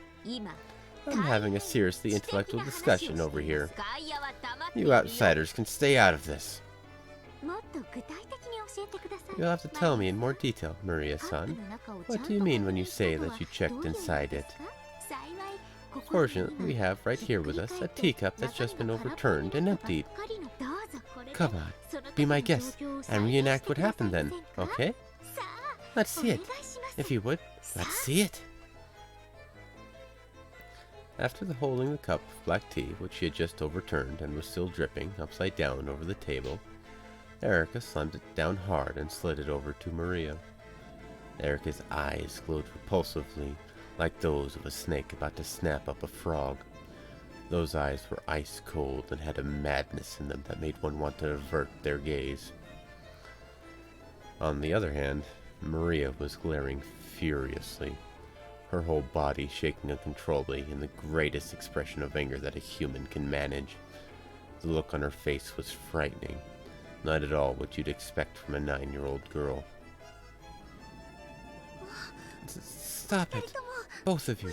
I'm having a seriously intellectual discussion over here. You outsiders can stay out of this. You'll have to tell me in more detail, Maria-san. What do you mean when you say that you checked inside it? Fortunately, we have right here with us a teacup that's just been overturned and emptied. Come on, be my guest and reenact what happened then, okay? Let's see it. If you would, let's see it. After holding the cup of black tea, which she had just overturned and was still dripping upside down over the table, Erica slammed it down hard and slid it over to Maria. Erica's eyes glowed repulsively, like those of a snake about to snap up a frog. Those eyes were ice cold and had a madness in them that made one want to avert their gaze. On the other hand, Maria was glaring furiously, her whole body shaking uncontrollably in the greatest expression of anger that a human can manage. The look on her face was frightening, not at all what you'd expect from a 9-year-old girl. Stop it, both of you.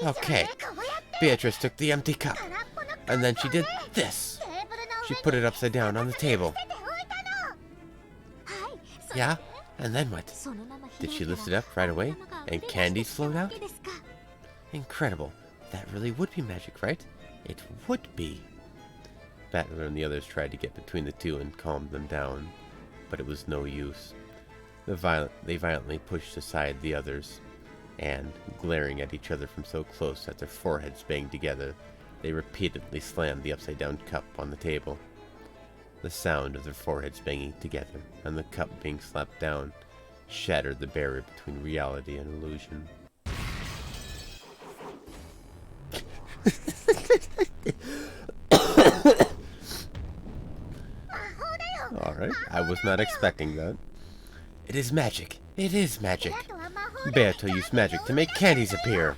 Okay, Beatrice took the empty cup, and then she did this. She put it upside down on the table. Yeah, And then what? Did she lift it up right away? And candies flowed out? Incredible. That really would be magic, right? It would be. Battler and the others tried to get between the two and calm them down, but it was no use. They violently pushed aside the others, and, glaring at each other from so close that their foreheads banged together, they repeatedly slammed the upside-down cup on the table. The sound of their foreheads banging together and the cup being slapped down shattered the barrier between reality and illusion. Alright, I was not expecting that. It is magic. It is magic. Beato used magic to make candies appear.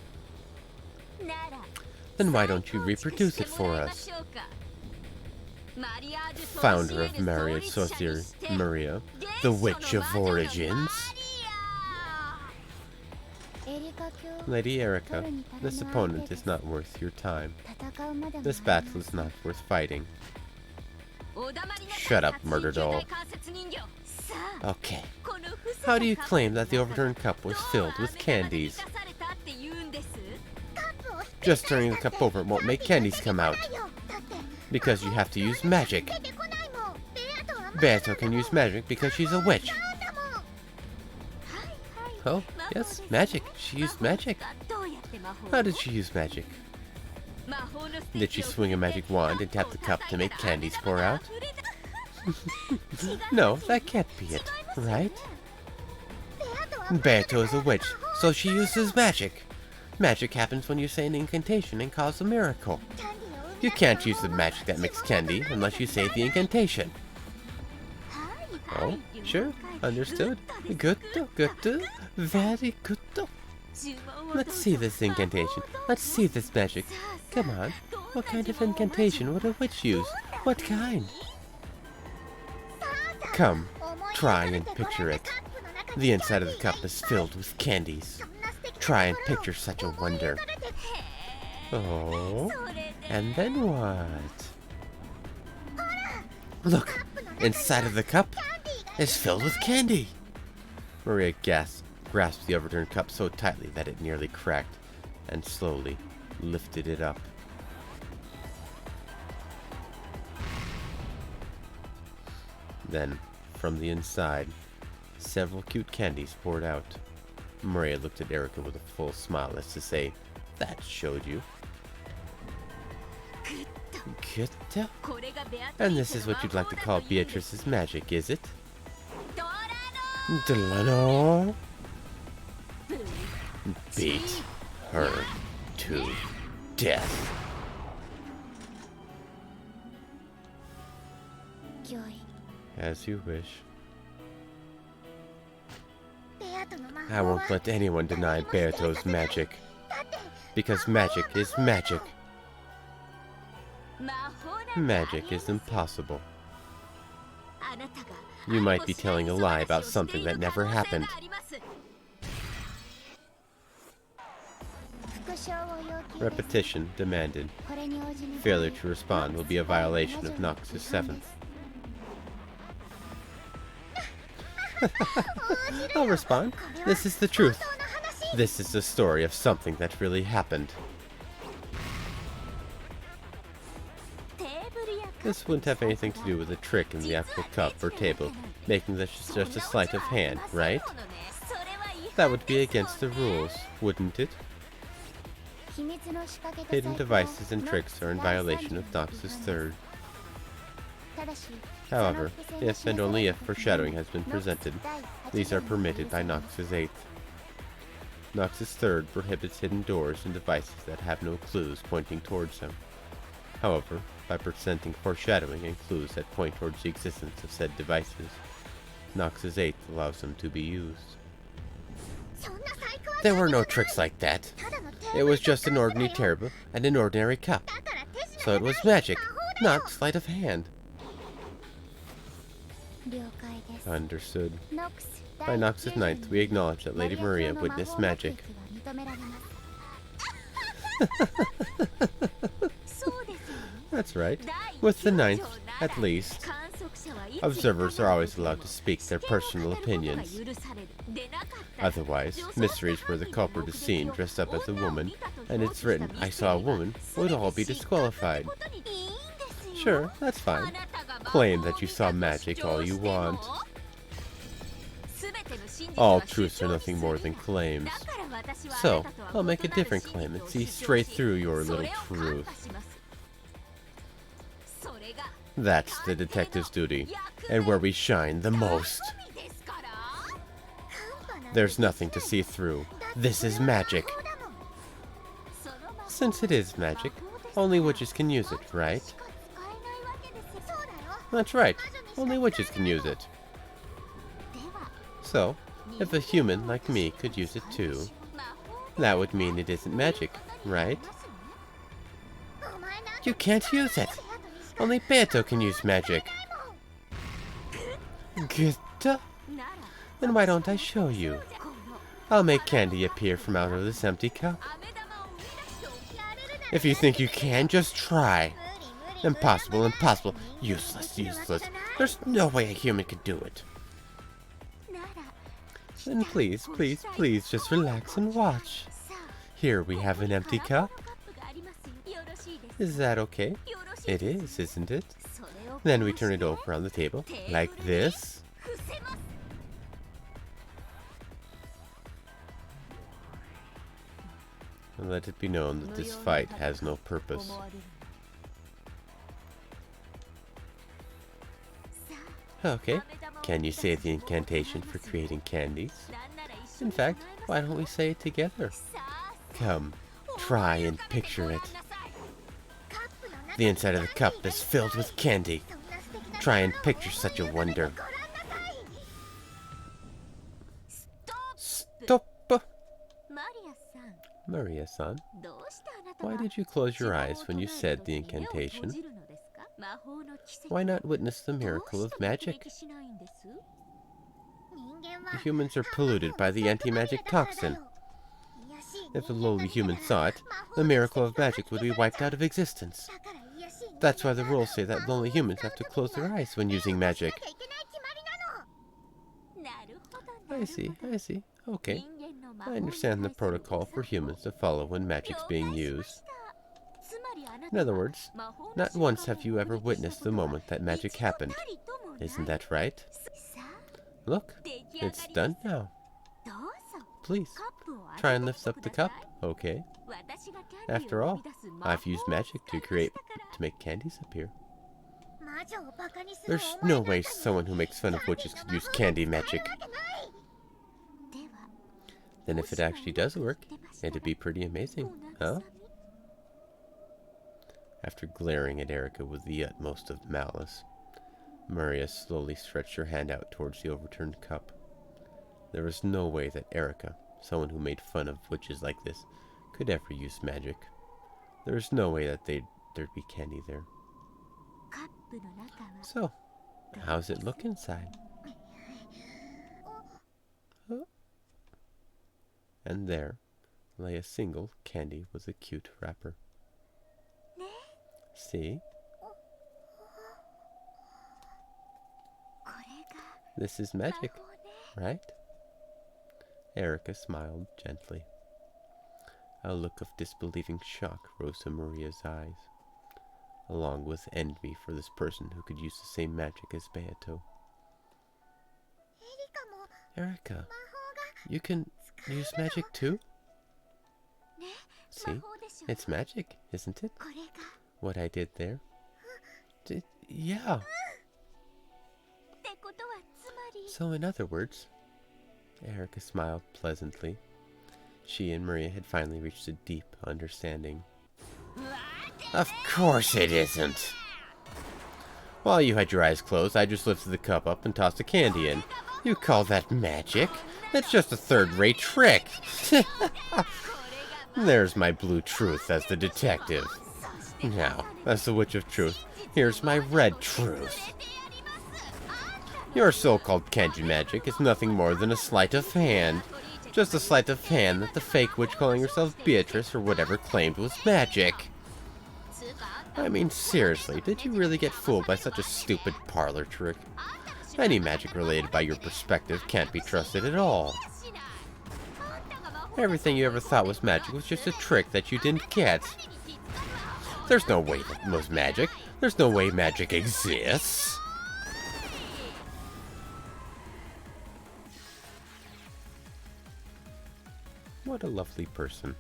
Then why don't you reproduce it for us? Founder of Marriott Sorcerer, Maria, the Witch of Origins. Lady Erica, this opponent is not worth your time. This battle is not worth fighting. Shut up, murder doll. Okay. How do you claim that the overturned cup was filled with candies? Just turning the cup over won't make candies come out. Because you have to use magic. Beato can use magic because she's a witch. Oh, yes, magic. She used magic. How did she use magic? Did she swing a magic wand and tap the cup to make candies pour out? No, that can't be it, right? Beato is a witch, so she uses magic. Magic happens when you say an incantation and cause a miracle. You can't use the magic that makes candy unless you say the incantation. Oh, sure, understood. Good, very good. Let's see this incantation. Let's see this magic. Come on, what kind of incantation would a witch use? What kind? Come, try and picture it. The inside of the cup is filled with candies. Try and picture such a wonder. Oh, and then what? Look, inside of the cup is filled with candy. Maria grasped the overturned cup so tightly that it nearly cracked, and slowly lifted it up. Then, from the inside, several cute candies poured out. Maria looked at Erica with a full smile as to say, "That showed you." Good. And this is what you'd like to call Beatrice's magic, is it? Delano? Beat her to death. As you wish. I won't let anyone deny Beato's magic. Because magic is magic. Magic is impossible. You might be telling a lie about something that never happened. Repetition demanded. Failure to respond will be a violation of Nox's 7th. I'll respond. This is the truth. This is the story of something that really happened. This wouldn't have anything to do with a trick in the actual cup or table, making this just a sleight of hand, right? That would be against the rules, wouldn't it? Hidden devices and tricks are in violation of Nox's 3rd. However, if and only if foreshadowing has been presented, these are permitted by Nox's 8th. Nox's 3rd prohibits hidden doors and devices that have no clues pointing towards them. However, by presenting foreshadowing and clues that point towards the existence of said devices, Nox's 8th allows them to be used. There were no tricks like that. It was just an ordinary table and an ordinary cup. So it was magic, not sleight of hand. Understood. By Nox's 9th, we acknowledge that Lady Maria witnessed magic. That's right. With the 9th, at least. Observers are always allowed to speak their personal opinions. Otherwise, mysteries where the culprit is seen dressed up as a woman, and it's written, "I saw a woman," would all be disqualified. Sure, that's fine. Claim that you saw magic all you want. All truths are nothing more than claims. So, I'll make a different claim and see straight through your little truth. That's the detective's duty, and where we shine the most. There's nothing to see through. This is magic. Since it is magic, only witches can use it, right? That's right, only witches can use it. So, if a human like me could use it too, that would mean it isn't magic, right? You can't use it! Only Beto can use magic. Gutta? Then why don't I show you? I'll make candy appear from out of this empty cup. If you think you can, just try. Impossible, impossible. Useless, useless. There's no way a human could do it. Then please, please, please just relax and watch. Here we have an empty cup. Is that okay? It is, isn't it? Then we turn it over on the table, like this. And let it be known that this fight has no purpose. Okay, can you say the incantation for creating candies? In fact, why don't we say it together? Come, try and picture it. The inside of the cup is filled with candy. Try and picture such a wonder. Stop! Maria-san, why did you close your eyes when you said the incantation? Why not witness the miracle of magic? Humans are polluted by the anti-magic toxin. If a lowly human saw it, the miracle of magic would be wiped out of existence. That's why the rules say that lonely humans have to close their eyes when using magic. I see, I see. Okay. I understand the protocol for humans to follow when magic's being used. In other words, not once have you ever witnessed the moment that magic happened. Isn't that right? Look, it's done now. Please, try and lift up the cup, okay? After all, I've used magic to make candies appear. There's no way someone who makes fun of witches could use candy magic. Then if it actually does work, it'd be pretty amazing, huh? After glaring at Erica with the utmost of malice, Maria slowly stretched her hand out towards the overturned cup. There was no way that Erica, someone who made fun of witches like this, could ever use magic. There was no way that there'd be candy there. So, how's it look inside? Huh? And there lay a single candy with a cute wrapper. See? This is magic, right? Erica smiled gently. A look of disbelieving shock rose to Maria's eyes, along with envy for this person who could use the same magic as Beato. Erica, you can use magic too? See? It's magic, isn't it? What I did there? Yeah. So in other words, Erica smiled pleasantly. She and Maria had finally reached a deep understanding. Of course it isn't. While you had your eyes closed, I just lifted the cup up and tossed a candy in. You call that magic? That's just a third-rate trick. There's my blue truth as the detective. Now, as the Witch of Truth, here's my red truth. Your so-called candy magic is nothing more than a sleight of hand. Just a sleight of hand that the fake witch calling herself Beatrice or whatever claimed was magic. I mean, seriously, did you really get fooled by such a stupid parlor trick? Any magic related by your perspective can't be trusted at all. Everything you ever thought was magic was just a trick that you didn't get. There's no way that was magic. There's no way magic exists. What a lovely person.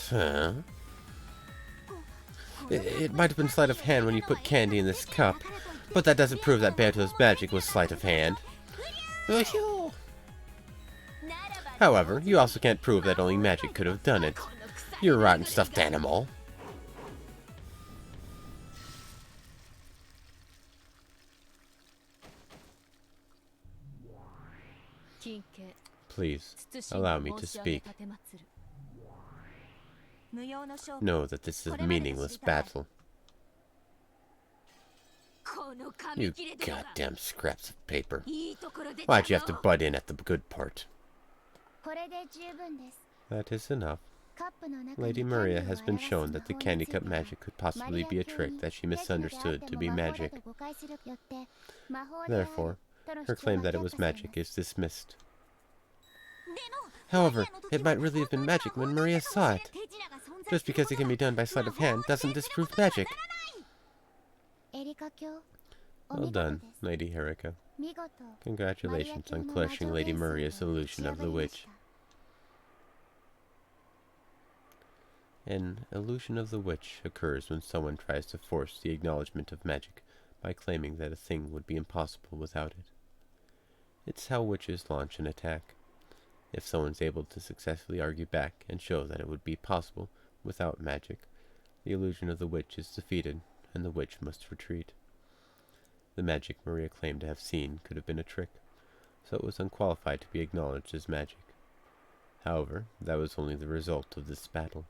Huh? It might have been sleight of hand when you put candy in this cup, but that doesn't prove that Banto's magic was sleight of hand. However, you also can't prove that only magic could have done it. You rotten stuffed animal. Please, allow me to speak. Know that this is a meaningless battle. You goddamn scraps of paper. Why'd you have to butt in at the good part? That is enough. Lady Maria has been shown that the candy cup magic could possibly be a trick that she misunderstood to be magic. Therefore, her claim that it was magic is dismissed. However, it might really have been magic when Maria saw it. Just because it can be done by sleight of hand doesn't disprove magic. Well done, Lady Erika. Congratulations on crushing Lady Maria's illusion of the witch. An illusion of the witch occurs when someone tries to force the acknowledgement of magic by claiming that a thing would be impossible without it. It's how witches launch an attack. If someone's able to successfully argue back and show that it would be possible without magic, the illusion of the witch is defeated, and the witch must retreat. The magic Maria claimed to have seen could have been a trick, so it was unqualified to be acknowledged as magic. However, that was only the result of this battle.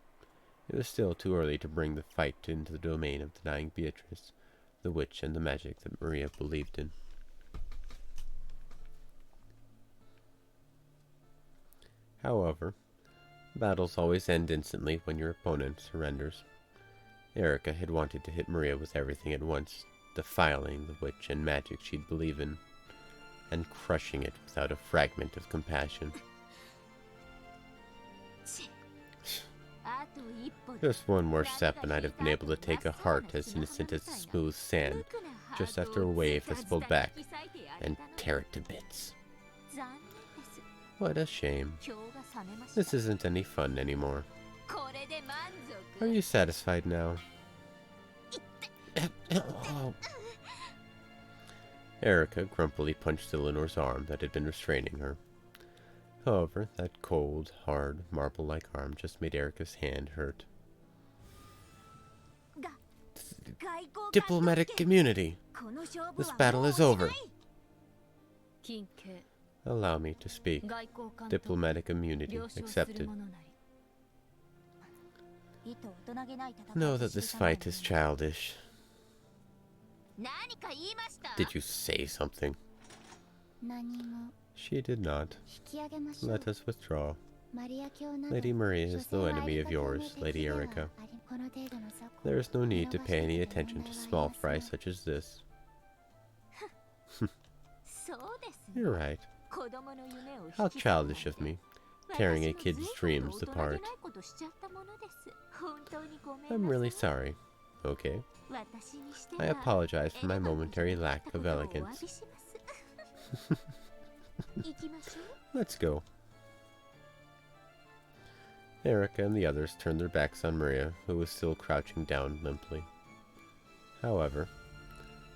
It was still too early to bring the fight into the domain of denying Beatrice, the witch, and the magic that Maria believed in. However, battles always end instantly when your opponent surrenders. Erika had wanted to hit Maria with everything at once, defiling the witch and magic she'd believe in, and crushing it without a fragment of compassion. Just one more step and I'd have been able to take a heart as innocent as smooth sand, just after a wave has pulled back, and tear it to bits. What a shame. This isn't any fun anymore. Are you satisfied now? Erika grumpily punched Eleanor's arm that had been restraining her. However, that cold, hard, marble-like arm just made Erika's hand hurt. Diplomatic immunity. This battle is over. Allow me to speak. Diplomatic immunity accepted. Know that this fight is childish. Did you say something? She did not. Let us withdraw. Lady Maria is no enemy of yours, Lady Erika. There is no need to pay any attention to small fry such as this. You're right. How childish of me, tearing a kid's dreams apart. I'm really sorry, okay? I apologize for my momentary lack of elegance. Let's go. Erika and the others turned their backs on Maria, who was still crouching down limply. However,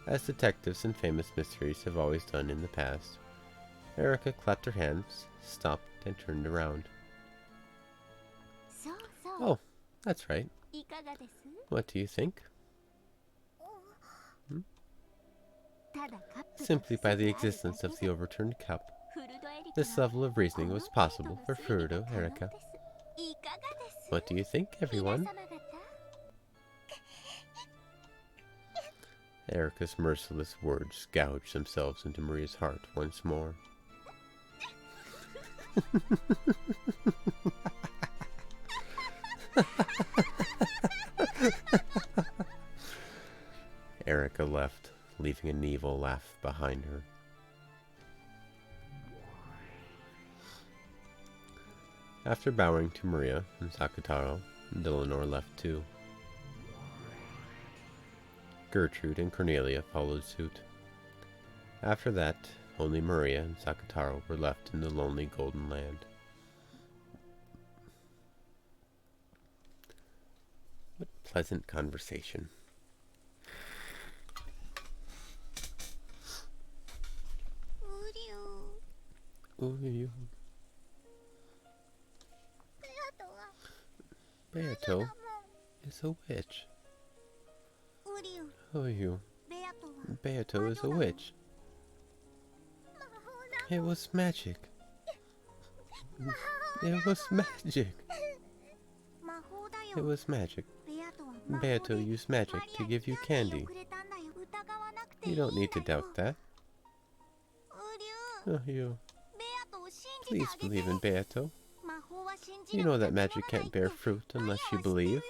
as detectives in famous mysteries have always done in the past, Erika clapped her hands, stopped, and turned around. Oh, that's right. What do you think? Simply by the existence of the overturned cup, this level of reasoning was possible for Furudo Erika. What do you think, everyone? Erika's merciless words gouged themselves into Maria's heart once more. Erica left, leaving an evil laugh behind her. After bowing to Maria and Sakataro, Dillonor left too. Gertrude and Cornelia followed suit. After that, only Maria and Sakataro were left in the lonely Golden Land. What pleasant conversation. Uryu. Beato is a witch. Uryu. Beato is a witch. It was magic. It was magic. It was magic. Beato used magic to give you candy. You don't need to doubt that. Uryu. Please believe in Beato. You know that magic can't bear fruit unless you believe.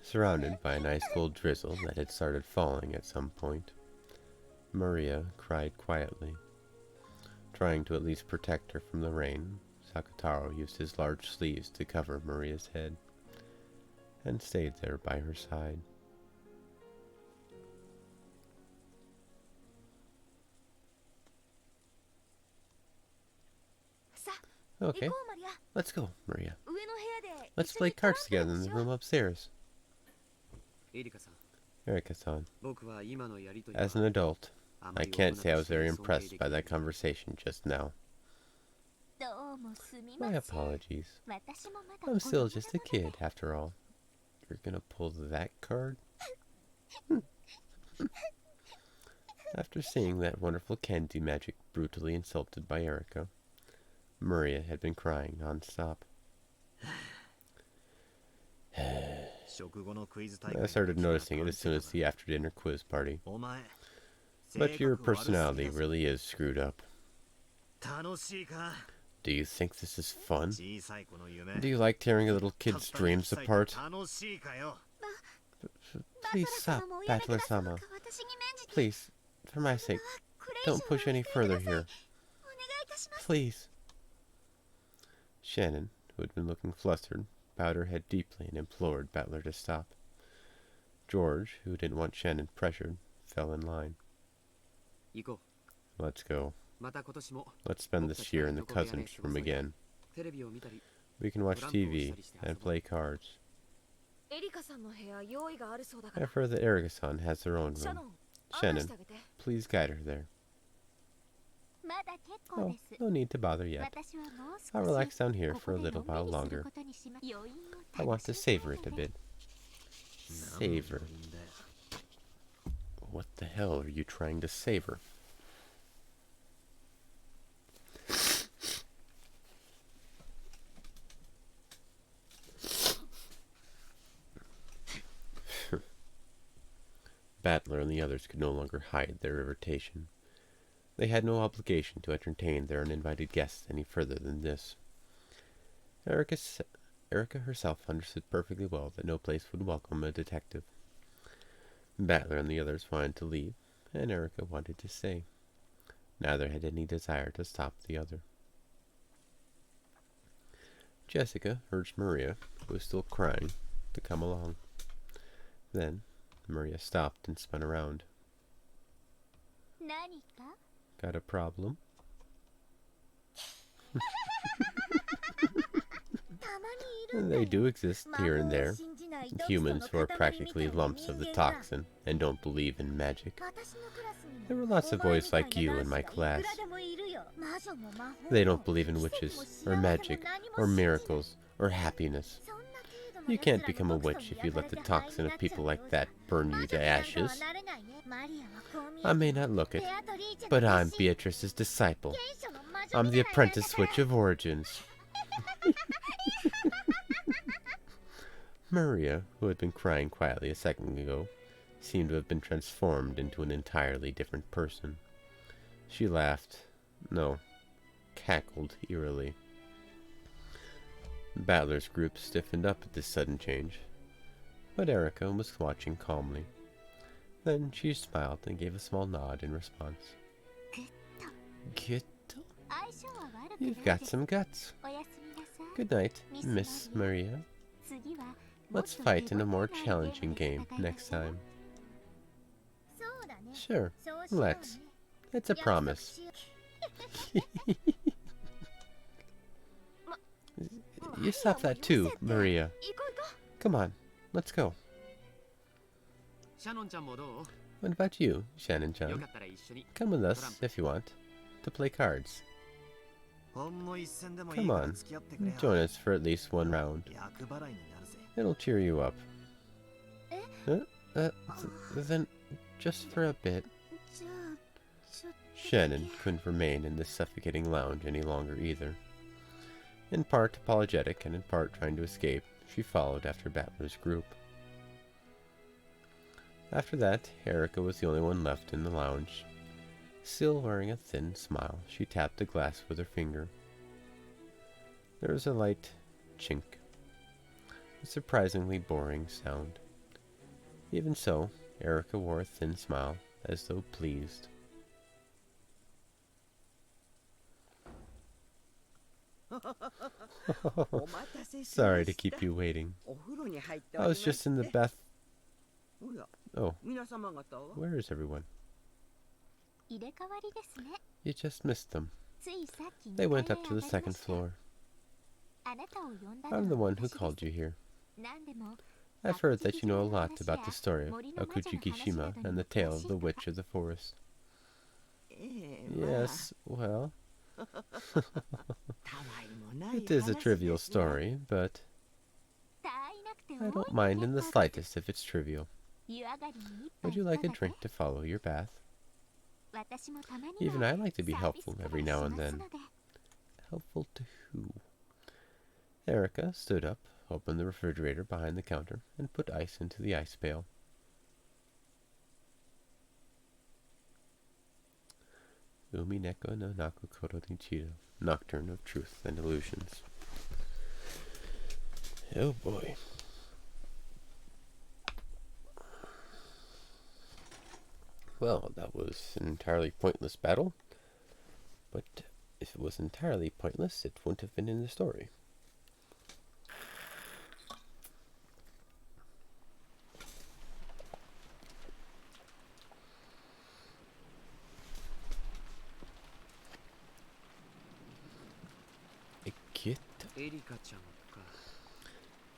Surrounded by an ice cold drizzle that had started falling at some point, Maria cried quietly. Trying to at least protect her from the rain, Sakataro used his large sleeves to cover Maria's head, and stayed there by her side. Okay, let's go, Maria. Let's play cards together in the room upstairs. Erika-san, as an adult, I can't say I was very impressed by that conversation just now. My apologies. I'm still just a kid, after all. You're gonna pull that card? After seeing that wonderful candy magic brutally insulted by Erica, Maria had been crying non-stop. I started noticing it as soon as the after-dinner quiz party. But your personality really is screwed up. Do you think this is fun? Do you like tearing a little kid's dreams apart? Please stop, Battler-sama. Please, for my sake, don't push any further here. Please. Shannon, who had been looking flustered, bowed her head deeply and implored Battler to stop. George, who didn't want Shannon pressured, fell in line. Let's go. Let's spend this year in the cousin's room again. We can watch TV and play cards. I've heard that Erika-san has her own room. Shannon, please guide her there. Oh, no need to bother yet. I'll relax down here for a little while longer. I want to savor it a bit. Savor. What the hell are you trying to savor? Battler and the others could no longer hide their irritation. They had no obligation to entertain their uninvited guests any further than this. Erica herself understood perfectly well that no place would welcome a detective. Battler and the others wanted to leave, and Erica wanted to stay. Neither had any desire to stop the other. Jessica urged Maria, who was still crying, to come along. Then Maria stopped and spun around. Got a problem? They do exist here and there. Humans who are practically lumps of the toxin and don't believe in magic. There were lots of boys like you in my class. They don't believe in witches, or magic, or miracles, or happiness. You can't become a witch if you let the toxin of people like that burn you to ashes. I may not look it, but I'm Beatrice's disciple. I'm the apprentice witch of origins. Maria, who had been crying quietly a second ago, seemed to have been transformed into an entirely different person. She laughed. No, cackled eerily. The Battler's group stiffened up at this sudden change, but Erica was watching calmly. Then she smiled and gave a small nod in response. Good. You've got some guts. Good night, Miss Maria. Let's fight in a more challenging game next time. Sure, let's. It's a promise. You stop that too, Maria. Come on, let's go. What about you, Shannon-chan? Come with us, if you want, to play cards. Come on, join us for at least one round. It'll cheer you up. Then, just for a bit. Shannon couldn't remain in this suffocating lounge any longer either. In part apologetic and in part trying to escape, she followed after Battler's group. After that, Erica was the only one left in the lounge. Still wearing a thin smile, she tapped the glass with her finger. There was a light chink. A surprisingly boring sound. Even so, Erica wore a thin smile, as though pleased. Sorry to keep you waiting. I was just in the bath. Oh, where is everyone? You just missed them. They went up to the second floor. I'm the one who called you here. I've heard that you know a lot about the story of Okujikishima and the tale of the Witch of the Forest. Yes, well... It is a trivial story, but... I don't mind in the slightest if it's trivial. Would you like a drink to follow your bath? Even I like to be helpful every now and then. Helpful to who? Erica stood up, opened the refrigerator behind the counter, and put ice into the ice pail. Umineko no Nakukoro Nichiro, Nocturne of Truth and Illusions. Oh boy. Well, that was an entirely pointless battle. But if it was entirely pointless, it wouldn't have been in the story.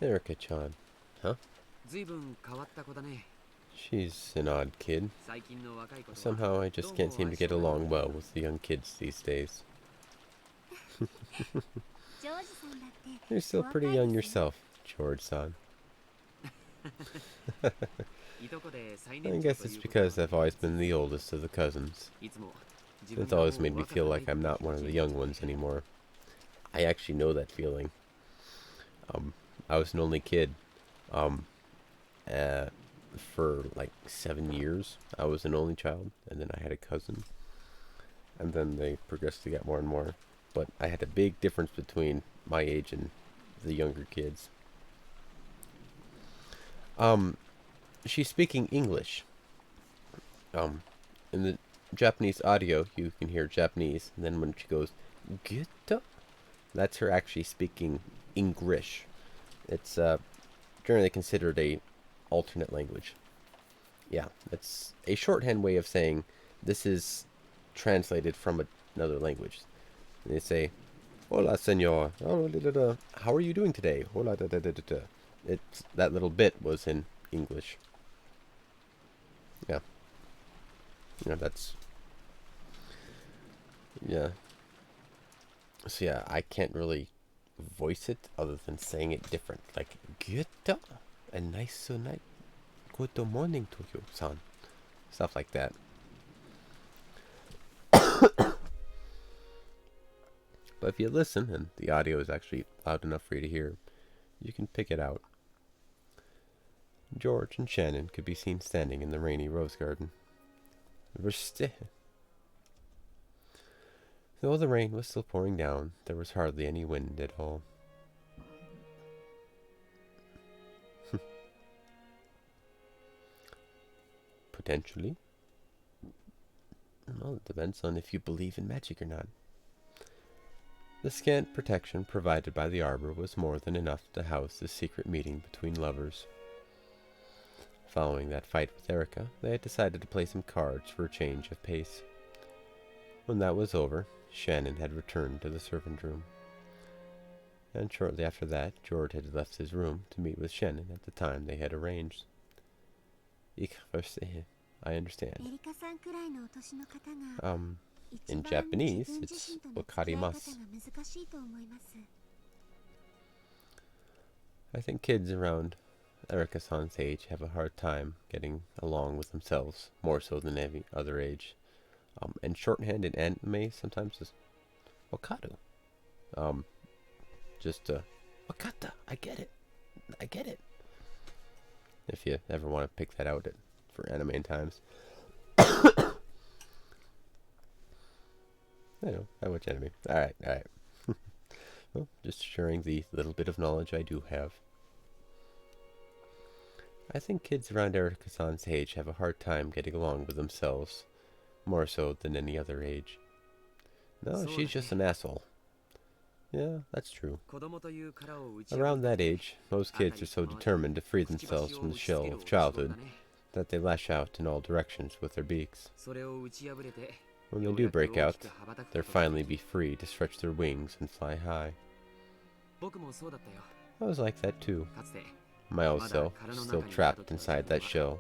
Erika-chan, huh? She's an odd kid. Somehow I just can't seem to get along well with the young kids these days. You're still pretty young yourself, George-san. I guess it's because I've always been the oldest of the cousins. It's always made me feel like I'm not one of the young ones anymore. I actually know that feeling. I was an only kid. For like 7 years, I was an only child, and then I had a cousin. And then they progressively got more and more. But I had a big difference between my age and the younger kids. She's speaking English. In the Japanese audio, you can hear Japanese, and then when she goes, Gita, that's her actually speaking English. It's generally considered a alternate language. Yeah, it's a shorthand way of saying this is translated from another language. And they say, "Hola, señor. How are you doing today?" Hola, da da da da da. It's that little bit was in English. Yeah. Yeah, that's. Yeah. So yeah, I can't really voice it other than saying it different, like "Gutta," a nice night, good morning to you, son, stuff like that. But if you listen, and the audio is actually loud enough for you to hear, you can pick it out. George and Shannon could be seen standing in the rainy rose garden. Verste. Though the rain was still pouring down, there was hardly any wind at all. Potentially. Well, it depends on if you believe in magic or not. The scant protection provided by the arbor was more than enough to house this secret meeting between lovers. Following that fight with Erica, they had decided to play some cards for a change of pace. When that was over, Shannon had returned to the servant room. And shortly after that, George had left his room to meet with Shannon at the time they had arranged. Ich verstehe. I understand. In Japanese, it's wakarimasu. I think kids around Erika-san's age have a hard time getting along with themselves, more so than any other age. And shorthand in anime sometimes is wakaru. Wakata, I get it. I get it. If you ever want to pick that out for anime times. I know, I watch anime. Alright. Well, just sharing the little bit of knowledge I do have. I think kids around Erika-san's age have a hard time getting along with themselves, more so than any other age. No, she's just an asshole. Yeah, that's true. Around that age, most kids are so determined to free themselves from the shell of childhood that they lash out in all directions with their beaks. When they do break out, they'll finally be free to stretch their wings and fly high. I was like that too. My old self, still trapped inside that shell,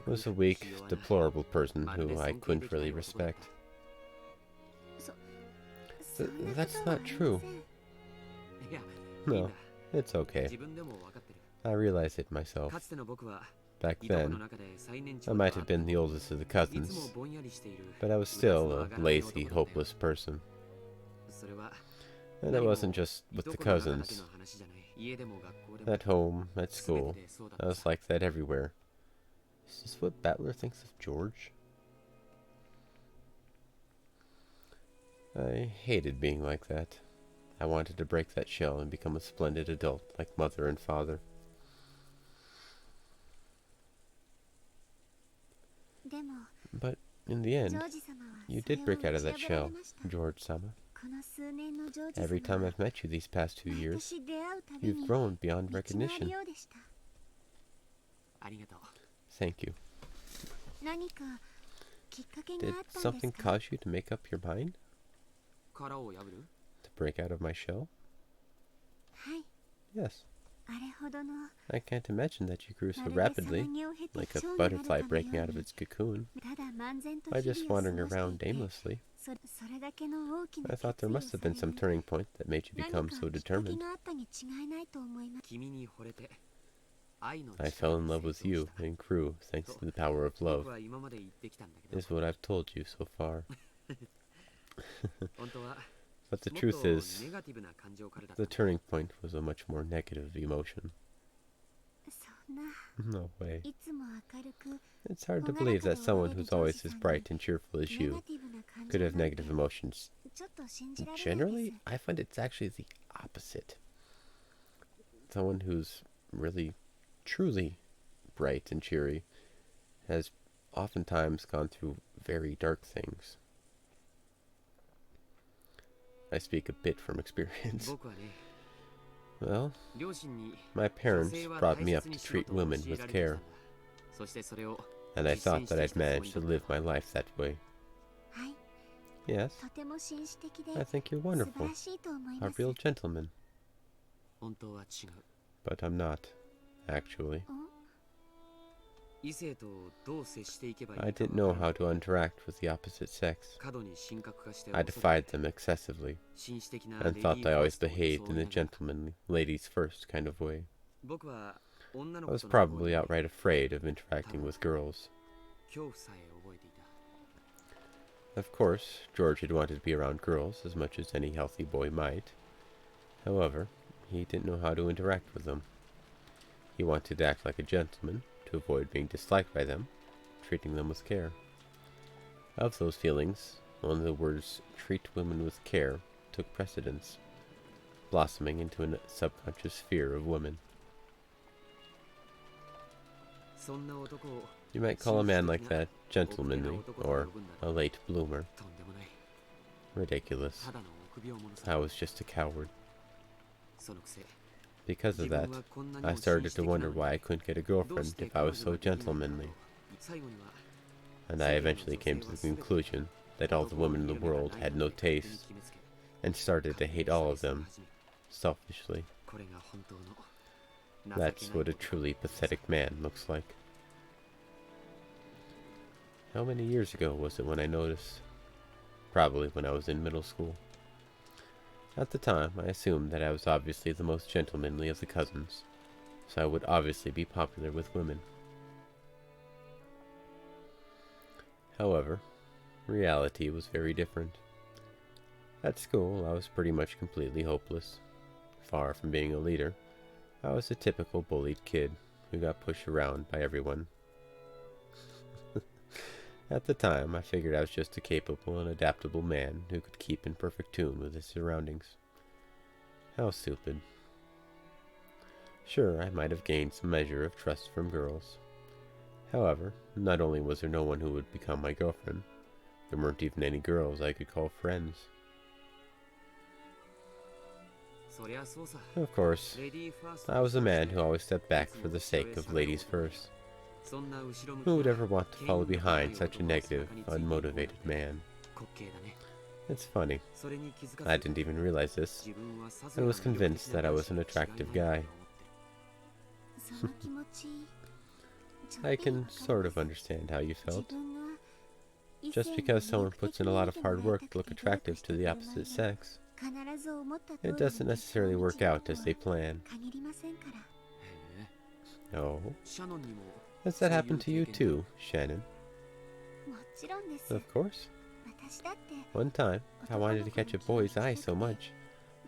was a weak, deplorable person who I couldn't really respect. That's not true. No, it's okay. I realize it myself. Back then, I might have been the oldest of the cousins, but I was still a lazy, hopeless person. And it wasn't just with the cousins. At home, at school, I was like that everywhere. Is this what Battler thinks of George? I hated being like that. I wanted to break that shell and become a splendid adult like mother and father. But in the end, you did break out of that shell, George-sama. Every time I've met you these past 2 years, you've grown beyond recognition. Thank you. Did something cause you to make up your mind? To break out of my shell? Yes. I can't imagine that you grew so rapidly, like a butterfly breaking out of its cocoon, by just wandering around aimlessly. I thought there must have been some turning point that made you become so determined. I fell in love with you and grew thanks to the power of love, is what I've told you so far. But the truth is, the turning point was a much more negative emotion. No way. It's hard to believe that someone who's always as bright and cheerful as you could have negative emotions. Generally, I find it's actually the opposite. Someone who's really, truly bright and cheery has oftentimes gone through very dark things. I speak a bit from experience. Well, my parents brought me up to treat women with care, and I thought that I'd managed to live my life that way. Yes, I think you're wonderful, a real gentleman. But I'm not, actually. I didn't know how to interact with the opposite sex. I defied them excessively, and thought I always behaved in a gentlemanly, ladies first kind of way. I was probably outright afraid of interacting with girls. Of course, George had wanted to be around girls as much as any healthy boy might. However, he didn't know how to interact with them. He wanted to act like a gentleman, to avoid being disliked by them, treating them with care. Of those feelings, only the words treat women with care took precedence, blossoming into a subconscious fear of women. You might call a man like that gentlemanly, or a late bloomer. Ridiculous. I was just a coward. Because of that, I started to wonder why I couldn't get a girlfriend if I was so gentlemanly. And I eventually came to the conclusion that all the women in the world had no taste, and started to hate all of them, selfishly. That's what a truly pathetic man looks like. How many years ago was it when I noticed? Probably when I was in middle school. At the time, I assumed that I was obviously the most gentlemanly of the cousins, so I would obviously be popular with women. However, reality was very different. At school, I was pretty much completely hopeless. Far from being a leader, I was a typical bullied kid who got pushed around by everyone. At the time, I figured I was just a capable and adaptable man who could keep in perfect tune with his surroundings. How stupid. Sure, I might have gained some measure of trust from girls. However, not only was there no one who would become my girlfriend, there weren't even any girls I could call friends. Of course, I was a man who always stepped back for the sake of ladies first. Who would ever want to follow behind such a negative, unmotivated man? It's funny. I didn't even realize this, and was convinced that I was an attractive guy. I can sort of understand how you felt. Just because someone puts in a lot of hard work to look attractive to the opposite sex, it doesn't necessarily work out as they plan. Oh? Has that happened to you too, Shannon? Of course. One time, I wanted to catch a boy's eye so much,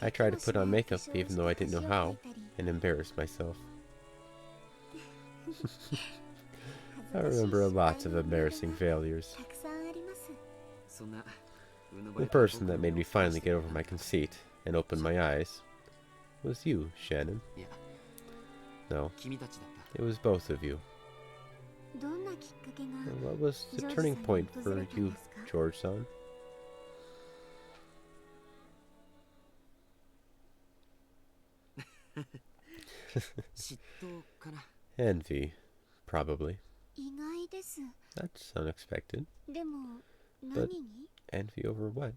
I tried to put on makeup even though I didn't know how, and embarrassed myself. I remember lots of embarrassing failures. The person that made me finally get over my conceit and open my eyes was you, Shannon. No, it was both of you. What was the turning point for you, George-san? Envy, probably. That's unexpected. But envy over what?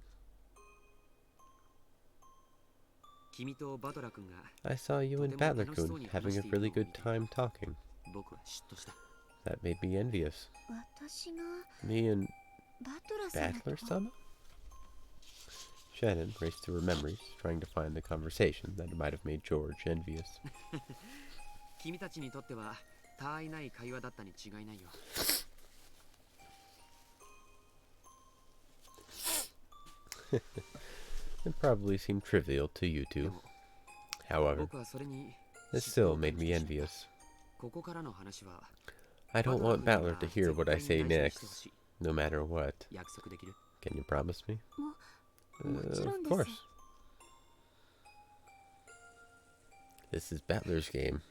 I saw you and Battler-kun having a really good time talking. That made me envious. Me and Battler-sama? Shannon raced through her memories, trying to find the conversation that might have made George envious. It probably seemed trivial to you two. However, it still made me envious. I don't want Battler to hear what I say next, no matter what. Can you promise me? Of course. This is Battler's game.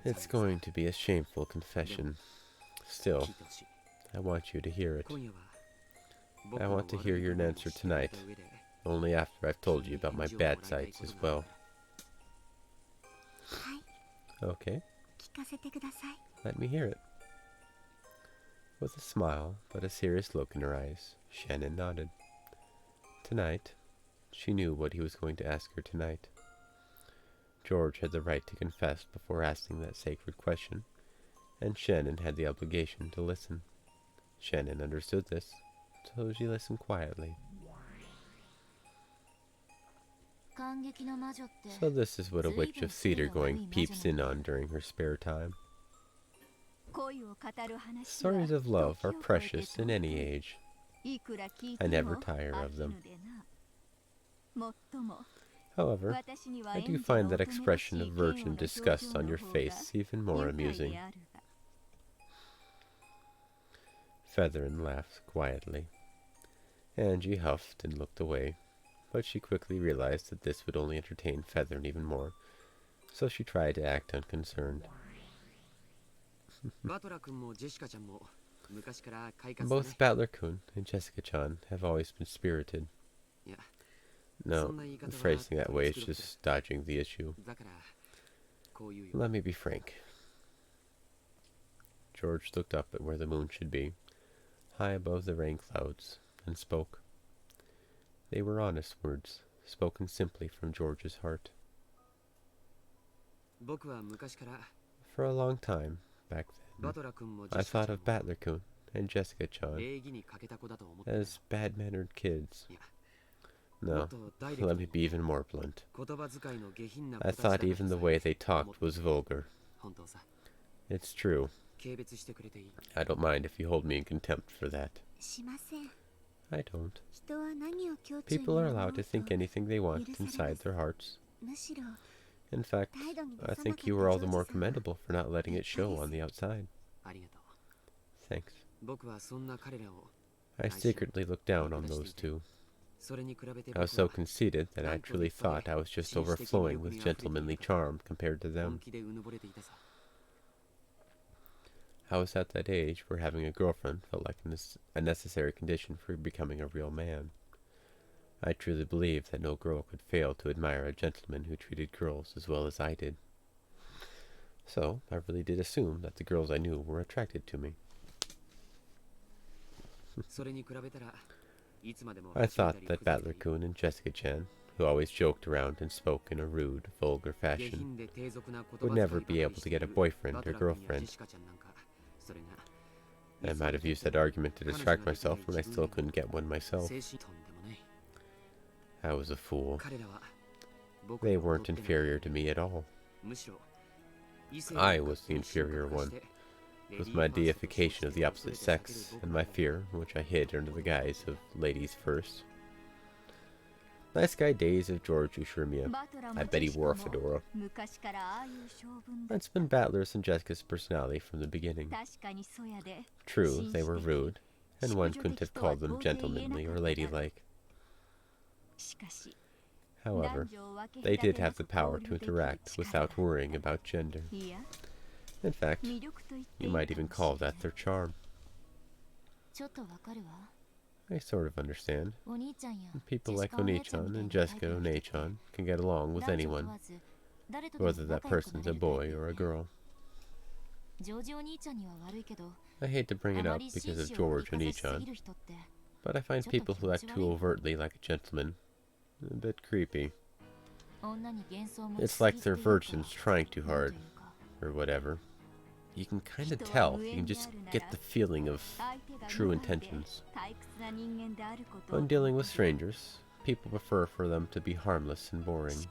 It's going to be a shameful confession. Still, I want you to hear it. I want to hear your answer tonight, only after I've told you about my bad sides as well. Okay. Let me hear it. With a smile, but a serious look in her eyes, Shannon nodded. Tonight, she knew what he was going to ask her tonight. George had the right to confess before asking that sacred question, and Shannon had the obligation to listen. Shannon understood this, so she listened quietly. So this is what a witch of theater-going peeps in on during her spare time. Stories of love are precious in any age. I never tire of them. However, I do find that expression of virgin disgust on your face even more amusing. Featherin laughed quietly. Angie huffed and looked away, but she quickly realized that this would only entertain Featherin even more, so she tried to act unconcerned. Both Battler-kun and Jessica-chan have always been spirited. No, phrasing that way is just dodging the issue. Let me be frank. George looked up at where the moon should be, high above the rain clouds, and spoke. They were honest words, spoken simply from George's heart. For a long time, back then, I thought of Battler-kun and Jessica-chan as bad-mannered kids. No, let me be even more blunt. I thought even the way they talked was vulgar. It's true. I don't mind if you hold me in contempt for that. I don't. People are allowed to think anything they want inside their hearts. In fact, I think you are all the more commendable for not letting it show on the outside. Thanks. I secretly looked down on those two. I was so conceited that I truly thought I was just overflowing with gentlemanly charm compared to them. I was at that age where having a girlfriend felt like a necessary condition for becoming a real man. I truly believed that no girl could fail to admire a gentleman who treated girls as well as I did. So, I really did assume that the girls I knew were attracted to me. I thought that Battler-kun and Jessica-chan, who always joked around and spoke in a rude, vulgar fashion, would never be able to get a boyfriend or girlfriend. I might have used that argument to distract myself when I still couldn't get one myself. I was a fool. They weren't inferior to me at all. I was the inferior one, with my deification of the opposite sex and my fear, which I hid under the guise of ladies first. Nice guy days of George Ushiromiya. I bet he wore a fedora. That's been Battler's and Jessica's personality from the beginning. True, they were rude, and one couldn't have called them gentlemanly or ladylike. However, they did have the power to interact without worrying about gender. In fact, you might even call that their charm. I sort of understand. People like Oni-chan and Jessica One-chan can get along with anyone, whether that person's a boy or a girl. I hate to bring it up because of George Oni-chan, but I find people who act too overtly like a gentleman a bit creepy. It's like they're virgins trying too hard, or whatever. You can kind of tell, you can just get the feeling of true intentions. When dealing with strangers, people prefer for them to be harmless and boring.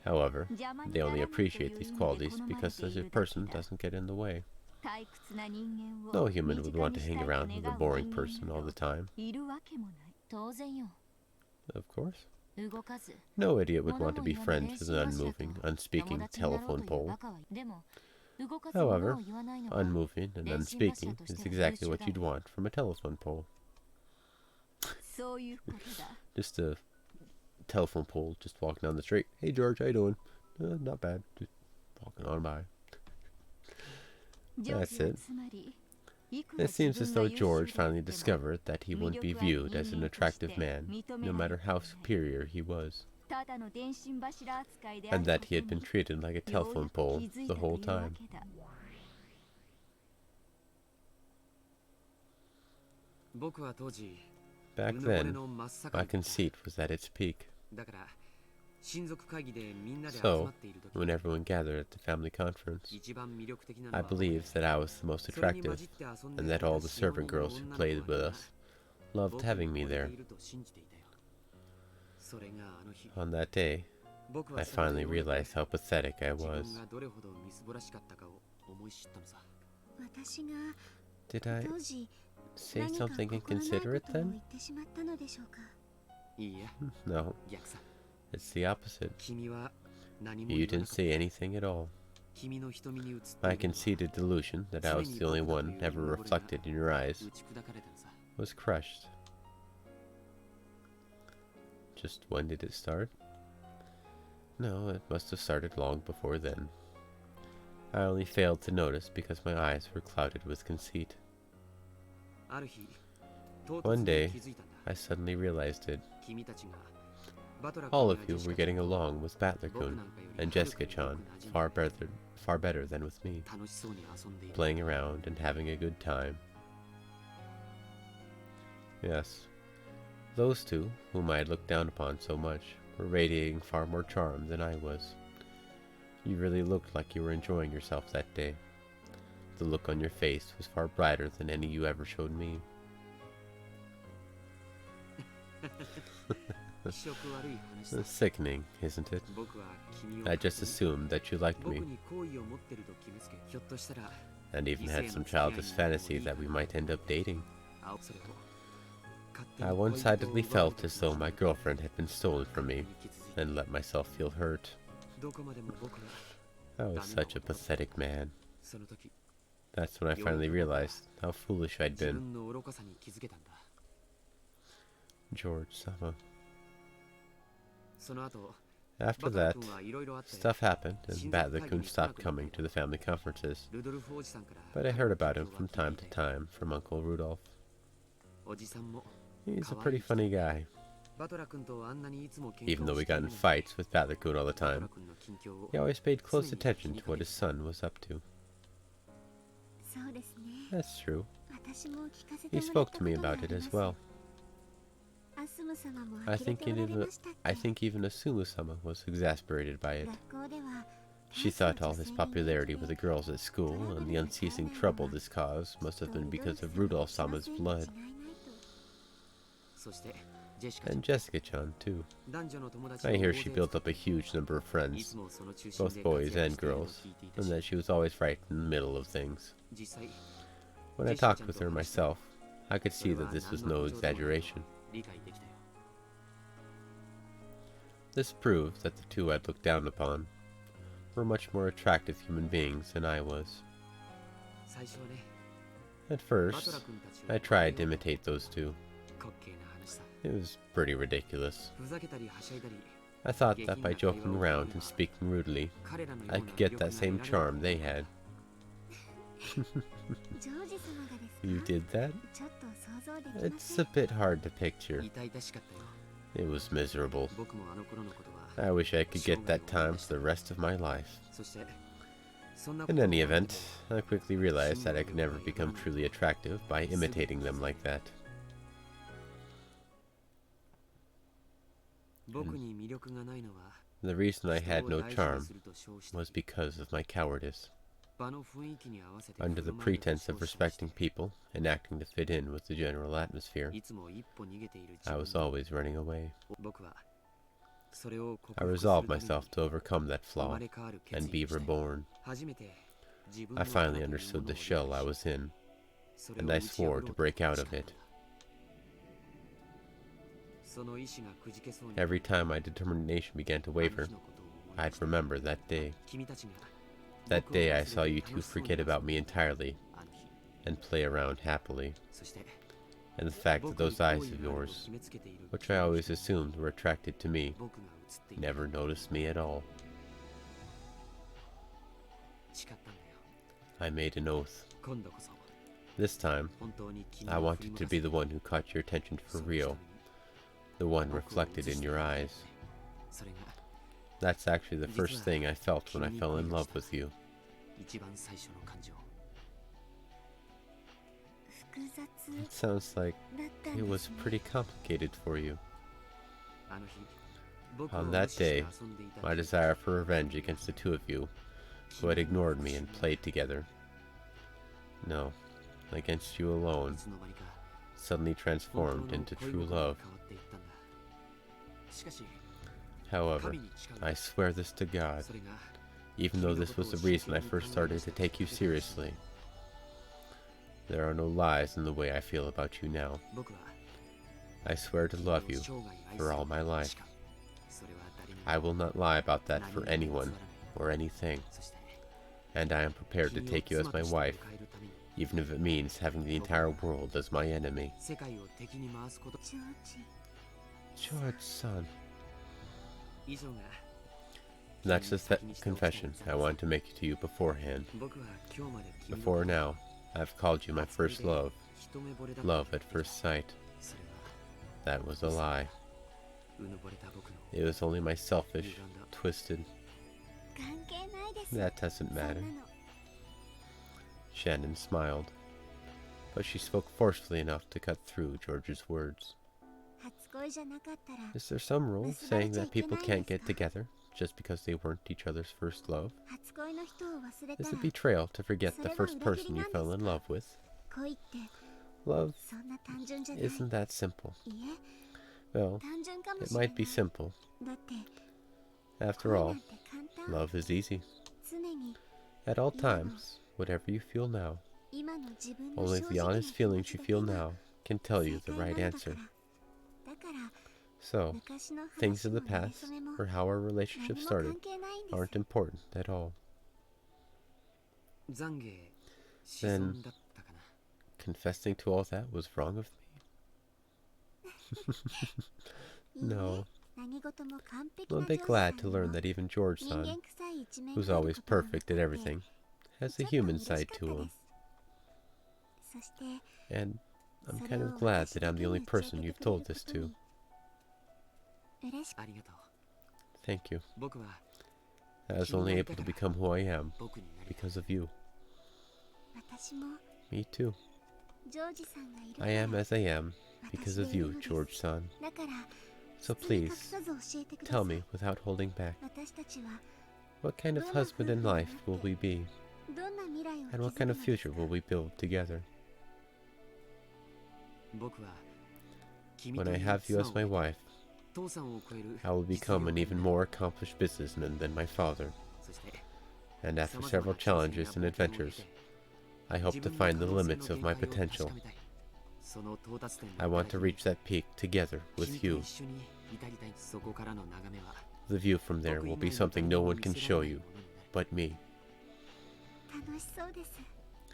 However, they only appreciate these qualities because such a person doesn't get in the way. No human would want to hang around with a boring person all the time. Of course. No idiot would want to be friends with an unmoving, unspeaking telephone pole. However, unmoving and unspeaking is exactly what you'd want from a telephone pole. Just a telephone pole just walking down the street. Hey George, how you doing? Not bad. Just walking on by. That's it. It seems as though George finally discovered that he wouldn't be viewed as an attractive man, no matter how superior he was, and that he had been treated like a telephone pole the whole time. Back then, my conceit was at its peak. So, when everyone gathered at the family conference, I believed that I was the most attractive, and that all the servant girls who played with us loved having me there. On that day, I finally realized how pathetic I was. Did I say something inconsiderate then? No. It's the opposite. 君は何も You 言わな didn't かっ say た。 anything at all. 君の瞳に映って My いるのは conceited delusion that I was the only one ever reflected in your eyes 打ち砕かれたのさ。 was crushed. Just when did it start? No, it must have started long before then. I only failed to notice because my eyes were clouded with conceit. ある日、唐 One 突 day, に気づいたんだ。 I suddenly realized it. 君たちがバトラ All 君 of you やジェシ were カ getting along with Battler 僕 Kun なんかより and はるかに Jessica-chan よく馴染んで far better than with me, 楽しそうに遊んでいる。 playing around and having a good time. Yes, those two, whom I had looked down upon so much, were radiating far more charm than I was. You really looked like you were enjoying yourself that day. The look on your face was far brighter than any you ever showed me. 気色悪い話 It's さ。 sickening, isn't it? 僕は君を I just assumed that you liked 僕 me, に好意を持ってると決めつけ、ひょっとしたら and even had some childish fantasy that we might end up dating. 青それを勝手に I 恋人を one-sidedly 奪われ felt て as though my しまった girlfriend had been stolen from me, に気づいた。 and let myself feel hurt. どこまでも僕は I was such a pathetic man. その時 That's when I finally realized how foolish I'd 自 been. 分の愚かさに気づけたんだ。 George-sama. その後、 After バトラ that, 君はいろいろあって stuff happened, and Battler-kun stopped coming to the family conferences. ルドルフおじさんから But I heard about him from time to time from Uncle Rudolph. おじさんも He's a pretty funny guy. バトラ君とあんなにいつも喧嘩 Even though を we して got いる in のに fights with Battler-kun all the バトラ time, 君の近況を he always paid close attention to what his son was up to. そうですね。 That's true. 私も聞かせて He もらっ spoke た to me ことがあ about り it ま as す。 well. アスム様も I 呆れ think ておられ even ましたっ I け。 think even Asumu-sama was exasperated by it. 学校では She thought all his popularity with the girls at school and the unceasing trouble this caused must have been because of Rudolph-sama's blood. そしてジェシカちゃん And Jessica-chan, too. 男女の友達を I hear 大 she 勢 built up a huge number of い friends, つもその中心 both で boys 活躍 and しているのを girls, 聞いていた and し that she was always right in the middle of things. 実際 When I talked with her myself, I could see that this was no exaggeration. 理解できたよ。 This proved that the two I'd looked down upon were much more attractive human beings than I was. 最初はね、 At バトラ first, 君たちを I tried to imitate those two. 滑稽な話さ。 It was pretty ridiculous. ふざけたりはしゃいだり、 I thought that by joking around and speaking rudely, 彼らのよう I な could 魅 get 力が that same 得られる charm they had. ジョージ様がですか。 You did that? ちょっと想像できま It's せ a ん。 bit hard to picture. 痛々しかったよ。 It was miserable. 僕もあの頃のことは。 I wish I could get that time for the rest of my life. そして、そんな In any event, I quickly realized that I could never become truly attractive by imitating them like that. 僕に魅力がないのは、 The reason I 人 had を no 大事に charm すると称して was because of my cowardice. 場の雰囲気に合わせて Under the 振る舞えると pretense of 称しました respecting people and acting to fit in with the general atmosphere, いつも一歩逃げている I 自 was 分 always running away. 僕はそれを克 I 服する resolved ために myself to overcome that 生ま flaw れ変わる決 and 意 be をして reborn. 初めて自分 I の finally 殻というも understood の the を shell I 理解 was in, それを and I 打ち破ろ swore う to と break out 誓 of ったん it. だその意志がくじけそうに Every time my determination began to あの waver, 日のことを思い出 I'd した remember that day. 君たちが That 僕を day 忘 I れて saw you 楽 two しそうに forget 遊ん about で me いた entirely あの日 and play around happily, そして and the fact that 僕に those 好 eyes 意 of があると yours, 決めつけている which I always assumed were attracted to me, 僕が映っていた never noticed me at all. 誓ったんだよ I made an oath. 今度こそ This time, 本当に君 I を振り wanted 向 to か be せ the one who caught your attention そ for の瞳 real, に the one 僕を reflected 映 in して your いたんだよ eyes. ねそれが That's actually the first thing I felt when I fell in love with you. 一番最初の感情複雑 It sounds like だったん it で was すね。 pretty complicated for you. あの日僕を On 無 that 視して day, 遊んでいた my desire for revenge against the two of you, who had ignored me and played together, no, against you い alone, つの間にか suddenly 本 transformed 当の into 恋 true 心に love. 変わっていったんだしかし However, 神に誓う I swear this to God, それが even though this was the reason I first started to take you seriously, there are no lies in the way I feel about you now. 僕は I swear to love you 生涯愛す for る all my life. しかそれは誰 I will not lie about that for anyone or anything, そして and I am prepared to 君を take you as 妻と my して wife, 迎えるために even if it means having the entire world as my enemy. 世界を敵に回すこと ジョージ George-san. 以上が That's the confession I wanted to make to you beforehand. 僕は今日まで君の Before now, I've called you my first love, 一目惚れだと love at first sight. それは That was a lie. うぬぼれた僕の It was only my selfish, twisted. 関係ないです That doesn't そんな matter. の Shannon smiled, but she spoke forcefully enough to cut through George's words. 初恋じゃなかったら Is there some rule saying that people can't get together just because they weren't each other's first love? 初恋の人を忘れた Is ら it betrayal to forget the first person you fell in love with? 恋って Love そんな単純じゃない isn't that simple. い Well, え単純かも it しれない might be simple. だって After 恋 all, なんて簡単 love is easy. 常に At all times, whatever you feel now, 今の自分の only 正 the 直な honest 気持 feelings ち you だけ feel が now can tell you 正 the 解 right なのだ answer. からだから So, 昔の things 話 of も the 馴れ past 初めも or how our 何 relationship も started 関係ないんです aren't important at all. 懺悔し損だったかな Confessing to all that was wrong of me? いいえ No. 何事も完璧な Won't be 上司 glad さん to に learn も that even 人 George-san, 間臭い一面 who's がある always ことが perfect 分 at かって everything, has ち a ょっと human 嬉しか side った to で him. すそして And I'm そ kind れを of glad 私 that だ I'm け the に only 打ち明 person け you've てくれ told るこ this と to. に嬉しくありがとう Thank you. 僕は I was only able to become who I am 僕になりたい because of you. 私も Me too. ジョージさんがいるか I ら am as I am 私 because で of いい you, のです George-san. だから So 包み隠 please, さず教えてくだ tell さい me without holding back, 私たちは what kind of husband and life will we be? どんな未来を And what 築く kind の of です future か will we build together? 僕は君 When と I いう have you 妻 as を my 得て wife, 父さんを超える I will 実 become 力 an に even なる more accomplished businessman than my father. そして And after 様々 several な挑戦 challenges や and 冒険を経 adventures, て I hope 自 to 分の find the 可能性 limits の of my 限界を確 potential. かめたいその到達点 I の want to reach that peak together 君 with と you. 一緒に至りたいそこからの眺めは The view from there 僕以 will 外 be の something 誰 no にも one 見 can せら show れない you ものになる but me. 楽しそうです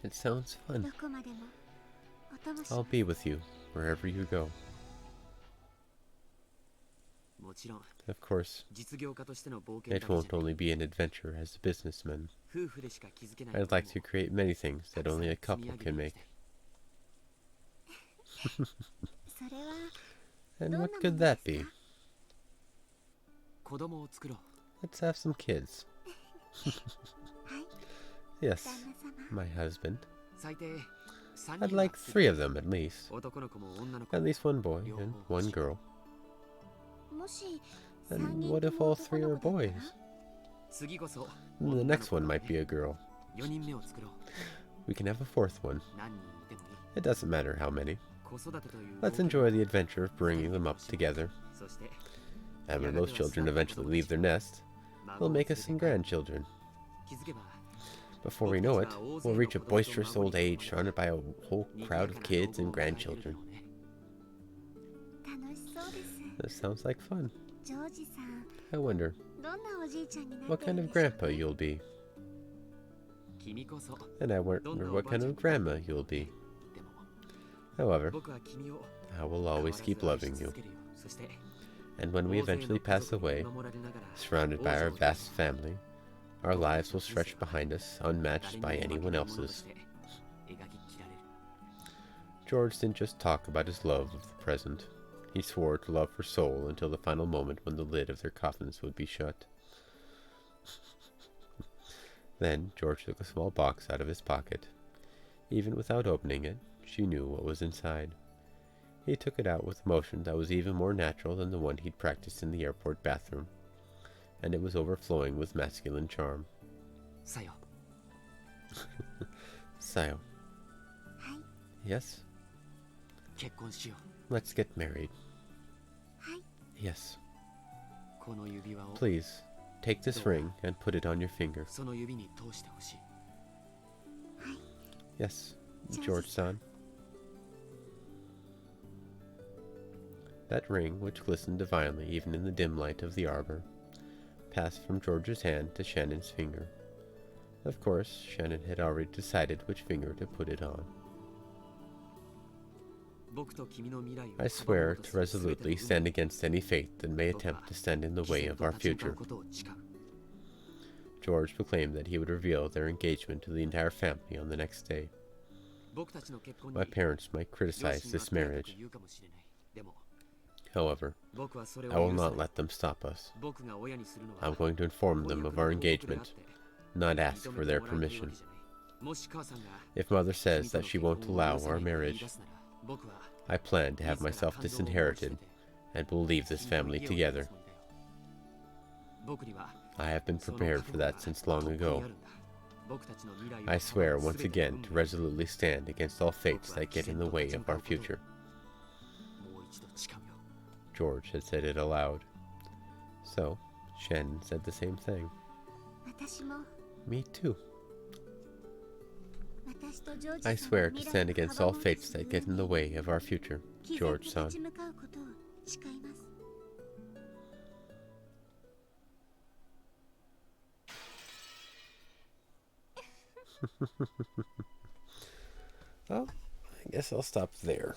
It sounds ど fun. こまでもお供し I'll ます be with you wherever you go. もちろん Of course, 実業家としての冒険 it だけじ won't ゃない only be an adventure as a businessman. 夫婦でしか気づけない I'd こと like も to create many things た that くさん only a 積み couple 上げ can てい make. きたいそれは And どんな what も could ので that す be? か子供を作ろう Let's have some kids. はい Yes, 旦那様 my husband. 最低3 I'd 人 like は three of them at least. 男の子も女の子 At も least one boy and one girl. もし And 3人 what と if も all 男 three の are 子だった boys? ら次こそ And the next one might be a girl. 4人目を作ろう We can have a fourth one. 何人いてもいい It doesn't matter how many. 子育てという Let's 冒険 enjoy the adventure of bringing them up together. そして And when those children eventually leave their nest, 孫 we'll を make 連 us れ some て帰る grandchildren. 気づけば Before we know it, we'll reach a boisterous old age surrounded by a whole crowd of kids and grandchildren. 楽しそうです This sounds like fun. ジョージさん I wonder どんなおじいちゃんになって what る kind ん of でしょう grandpa you'll be. 君こそ And I wonder what kind of grandma you'll be. でも However, 僕は君を I will always keep 変わらず愛 loving し you. 続けるよそして And when we 大勢の eventually 家 pass 族に away, 守られながら surrounded by our 王女を vast family, our lives will stretch behind us, 誰 unmatched に by も負け anyone ないものと else's. して描き切られる George didn't just talk about his love of the present. He swore to love her soul until the final moment when the lid of their coffins would be shut. Then George took a small box out of his pocket. Even without opening it, she knew what was inside. He took it out with a motion that was even more natural than the one he'd practiced in the airport bathroom, and it was overflowing with masculine charm. さよ Sayo. はい Yes? 結婚しよ Let's get married. はい Yes. うこの指輪を Please, take this ring and put it on your finger. その指に通してほしい Yes, George. George-san. That ring, which glistened divinely even in the dim light of the arbor, passed from George's hand to Shannon's finger. Of course, Shannon had already decided which finger to put it on. I swear to resolutely stand against any fate that may attempt to stand in the way of our future. George proclaimed that he would reveal their engagement to the entire family on the next day. My parents might criticize this marriage. However, I will not let them stop us. I'm going to inform them of our engagement, not ask for their permission. If Mother says that she won't allow our marriage, I plan to have myself disinherited and will leave this family together. I have been prepared for that since long ago. I swear once again to resolutely stand against all fates that get in the way of our future. George had said it aloud. So, Shannon said the same thing. Me too. I swear to stand against all fates that get in the way of our future, George-san. Well, I guess I'll stop there.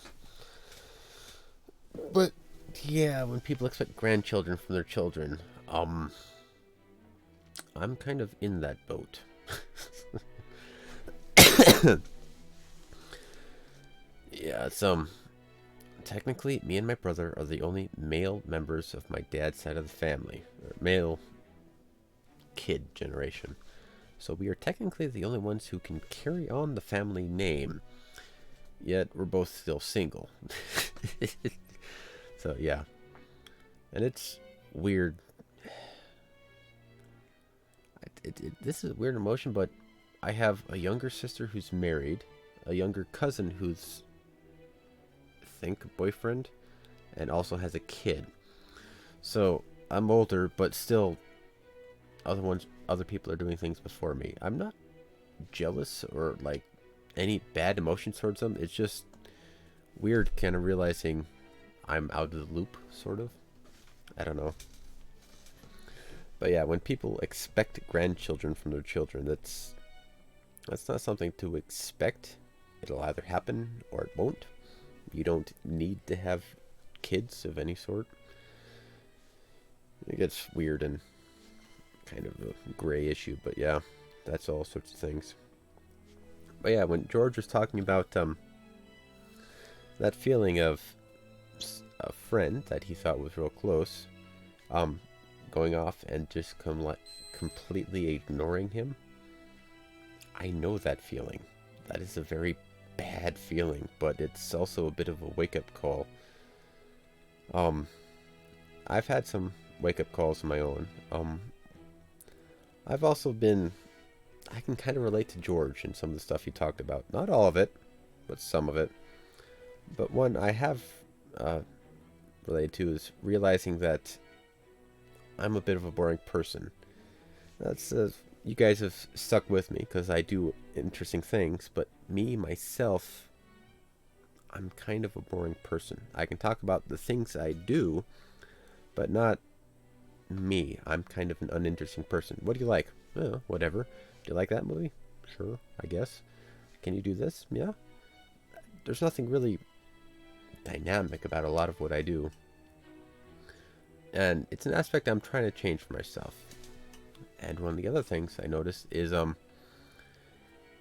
But, yeah, when people expect grandchildren from their children, I'm kind of in that boat. Yeah, it's, technically, me and my brother are the only male members of my dad's side of the family, or male kid generation. So we are technically the only ones who can carry on the family name, yet we're both still single. So, yeah. And it's weird. This is a weird emotion, but I have a younger sister who's married, a younger cousin who's, I think, a boyfriend, and also has a kid. So, I'm older, but still, other people are doing things before me. I'm not jealous or, like, any bad emotions towards them. It's just weird kind of realizing I'm out of the loop, sort of. I don't know. But yeah, when people expect grandchildren from their children, that's not something to expect. It'll either happen or it won't. You don't need to have kids of any sort. It gets weird and kind of a gray issue, but yeah, that's all sorts of things. But yeah, when George was talking about that feeling of a friend that he thought was real close, going off and just completely ignoring him, I know that feeling. That is a very bad feeling, but it's also a bit of a wake-up call. I've had some wake-up calls of my own. I've also been... I can kind of relate to George and some of the stuff he talked about. Not all of it, but some of it. But one I have related to is realizing that I'm a bit of a boring person. That's you guys have stuck with me because I do interesting things, but me, myself, I'm kind of a boring person. I can talk about the things I do, but not me. I'm kind of an uninteresting person. What do you like? Oh, whatever. Do you like that movie? Sure, I guess. Can you do this? Yeah. There's nothing really dynamic about a lot of what I do. And it's an aspect I'm trying to change for myself. And one of the other things I noticed is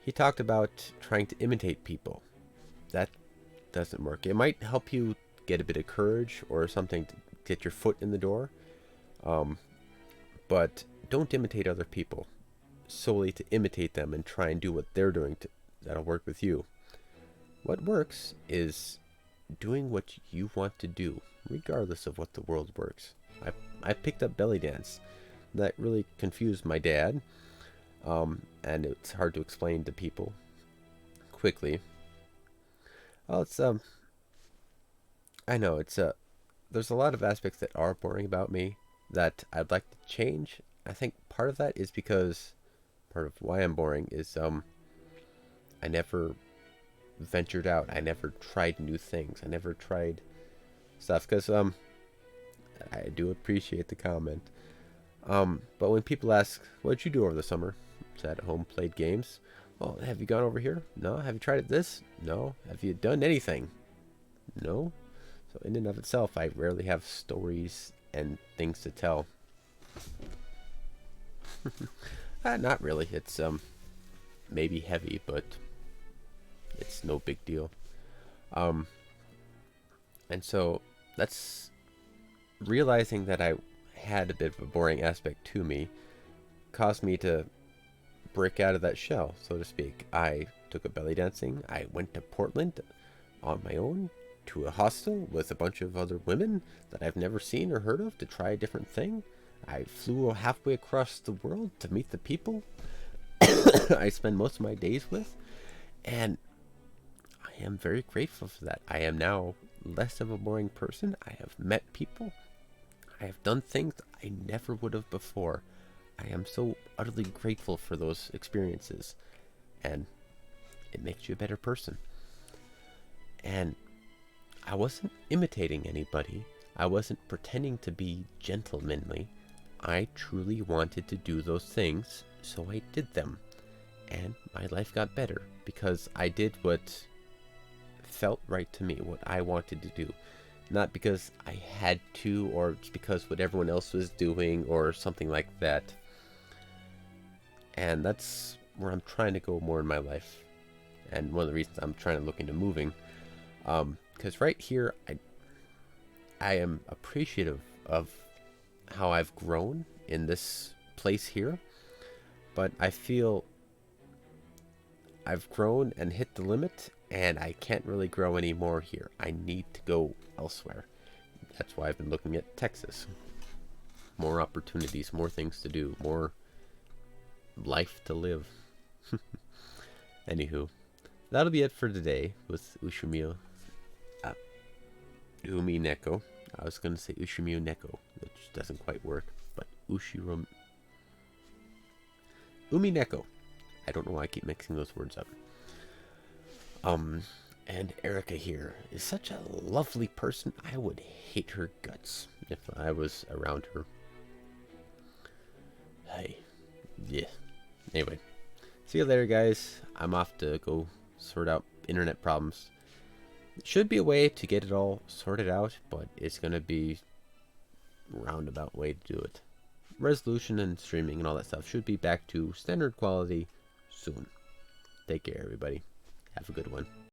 he talked about trying to imitate people. That doesn't work. It might help you get a bit of courage or something to get your foot in the door. But don't imitate other people solely to imitate them and try and do what they're doing that'll work with you. What works is doing what you want to do, regardless of what the world works. I picked up belly dance. That really confused my dad, and it's hard to explain to people quickly. Well, it's I know it's there's a lot of aspects that are boring about me that I'd like to change. I think part of that is because part of why I'm boring is I never ventured out. I never tried new things. I never tried stuff because I do appreciate the comment. But when people ask, what'd you do over the summer? Sat at home, played games. Well, have you gone over here? No. Have you tried this? No. Have you done anything? No. So in and of itself, I rarely have stories and things to tell. Not really. It's maybe heavy, but it's no big deal. And so that's realizing that I had a bit of a boring aspect to me caused me to break out of that shell, so to speak. I took up belly dancing. I went to Portland on my own to a hostel with a bunch of other women that I've never seen or heard of to try a different thing. I flew halfway across the world to meet the people I spend most of my days with, and I am very grateful for that. I am now less of a boring person. I have met people. I have done things I never would have before. I am so utterly grateful for those experiences, and it makes you a better person. And I wasn't imitating anybody. I wasn't pretending to be gentlemanly. I truly wanted to do those things, so I did them. And my life got better because I did what felt right to me, what I wanted to do. Not because I had to, or just because what everyone else was doing, or something like that. And that's where I'm trying to go more in my life. And one of the reasons I'm trying to look into moving. Because right here, I am appreciative of how I've grown in this place here. But I feel I've grown and hit the limit, and I can't really grow anymore here. I need to go elsewhere. That's why I've been looking at Texas. More opportunities, more things to do, more life to live. Anywho, that'll be it for today with Ushimio. Umineko. I was going to say Ushimio Neko, which doesn't quite work, but Umineko. I don't know why I keep mixing those words up. And Erica here is such a lovely person. I would hate her guts if I was around her. Hey. Yeah. Anyway. See you later, guys. I'm off to go sort out internet problems. Should be a way to get it all sorted out, but it's going to be a roundabout way to do it. Resolution and streaming and all that stuff should be back to standard quality soon. Take care, everybody. Have a good one.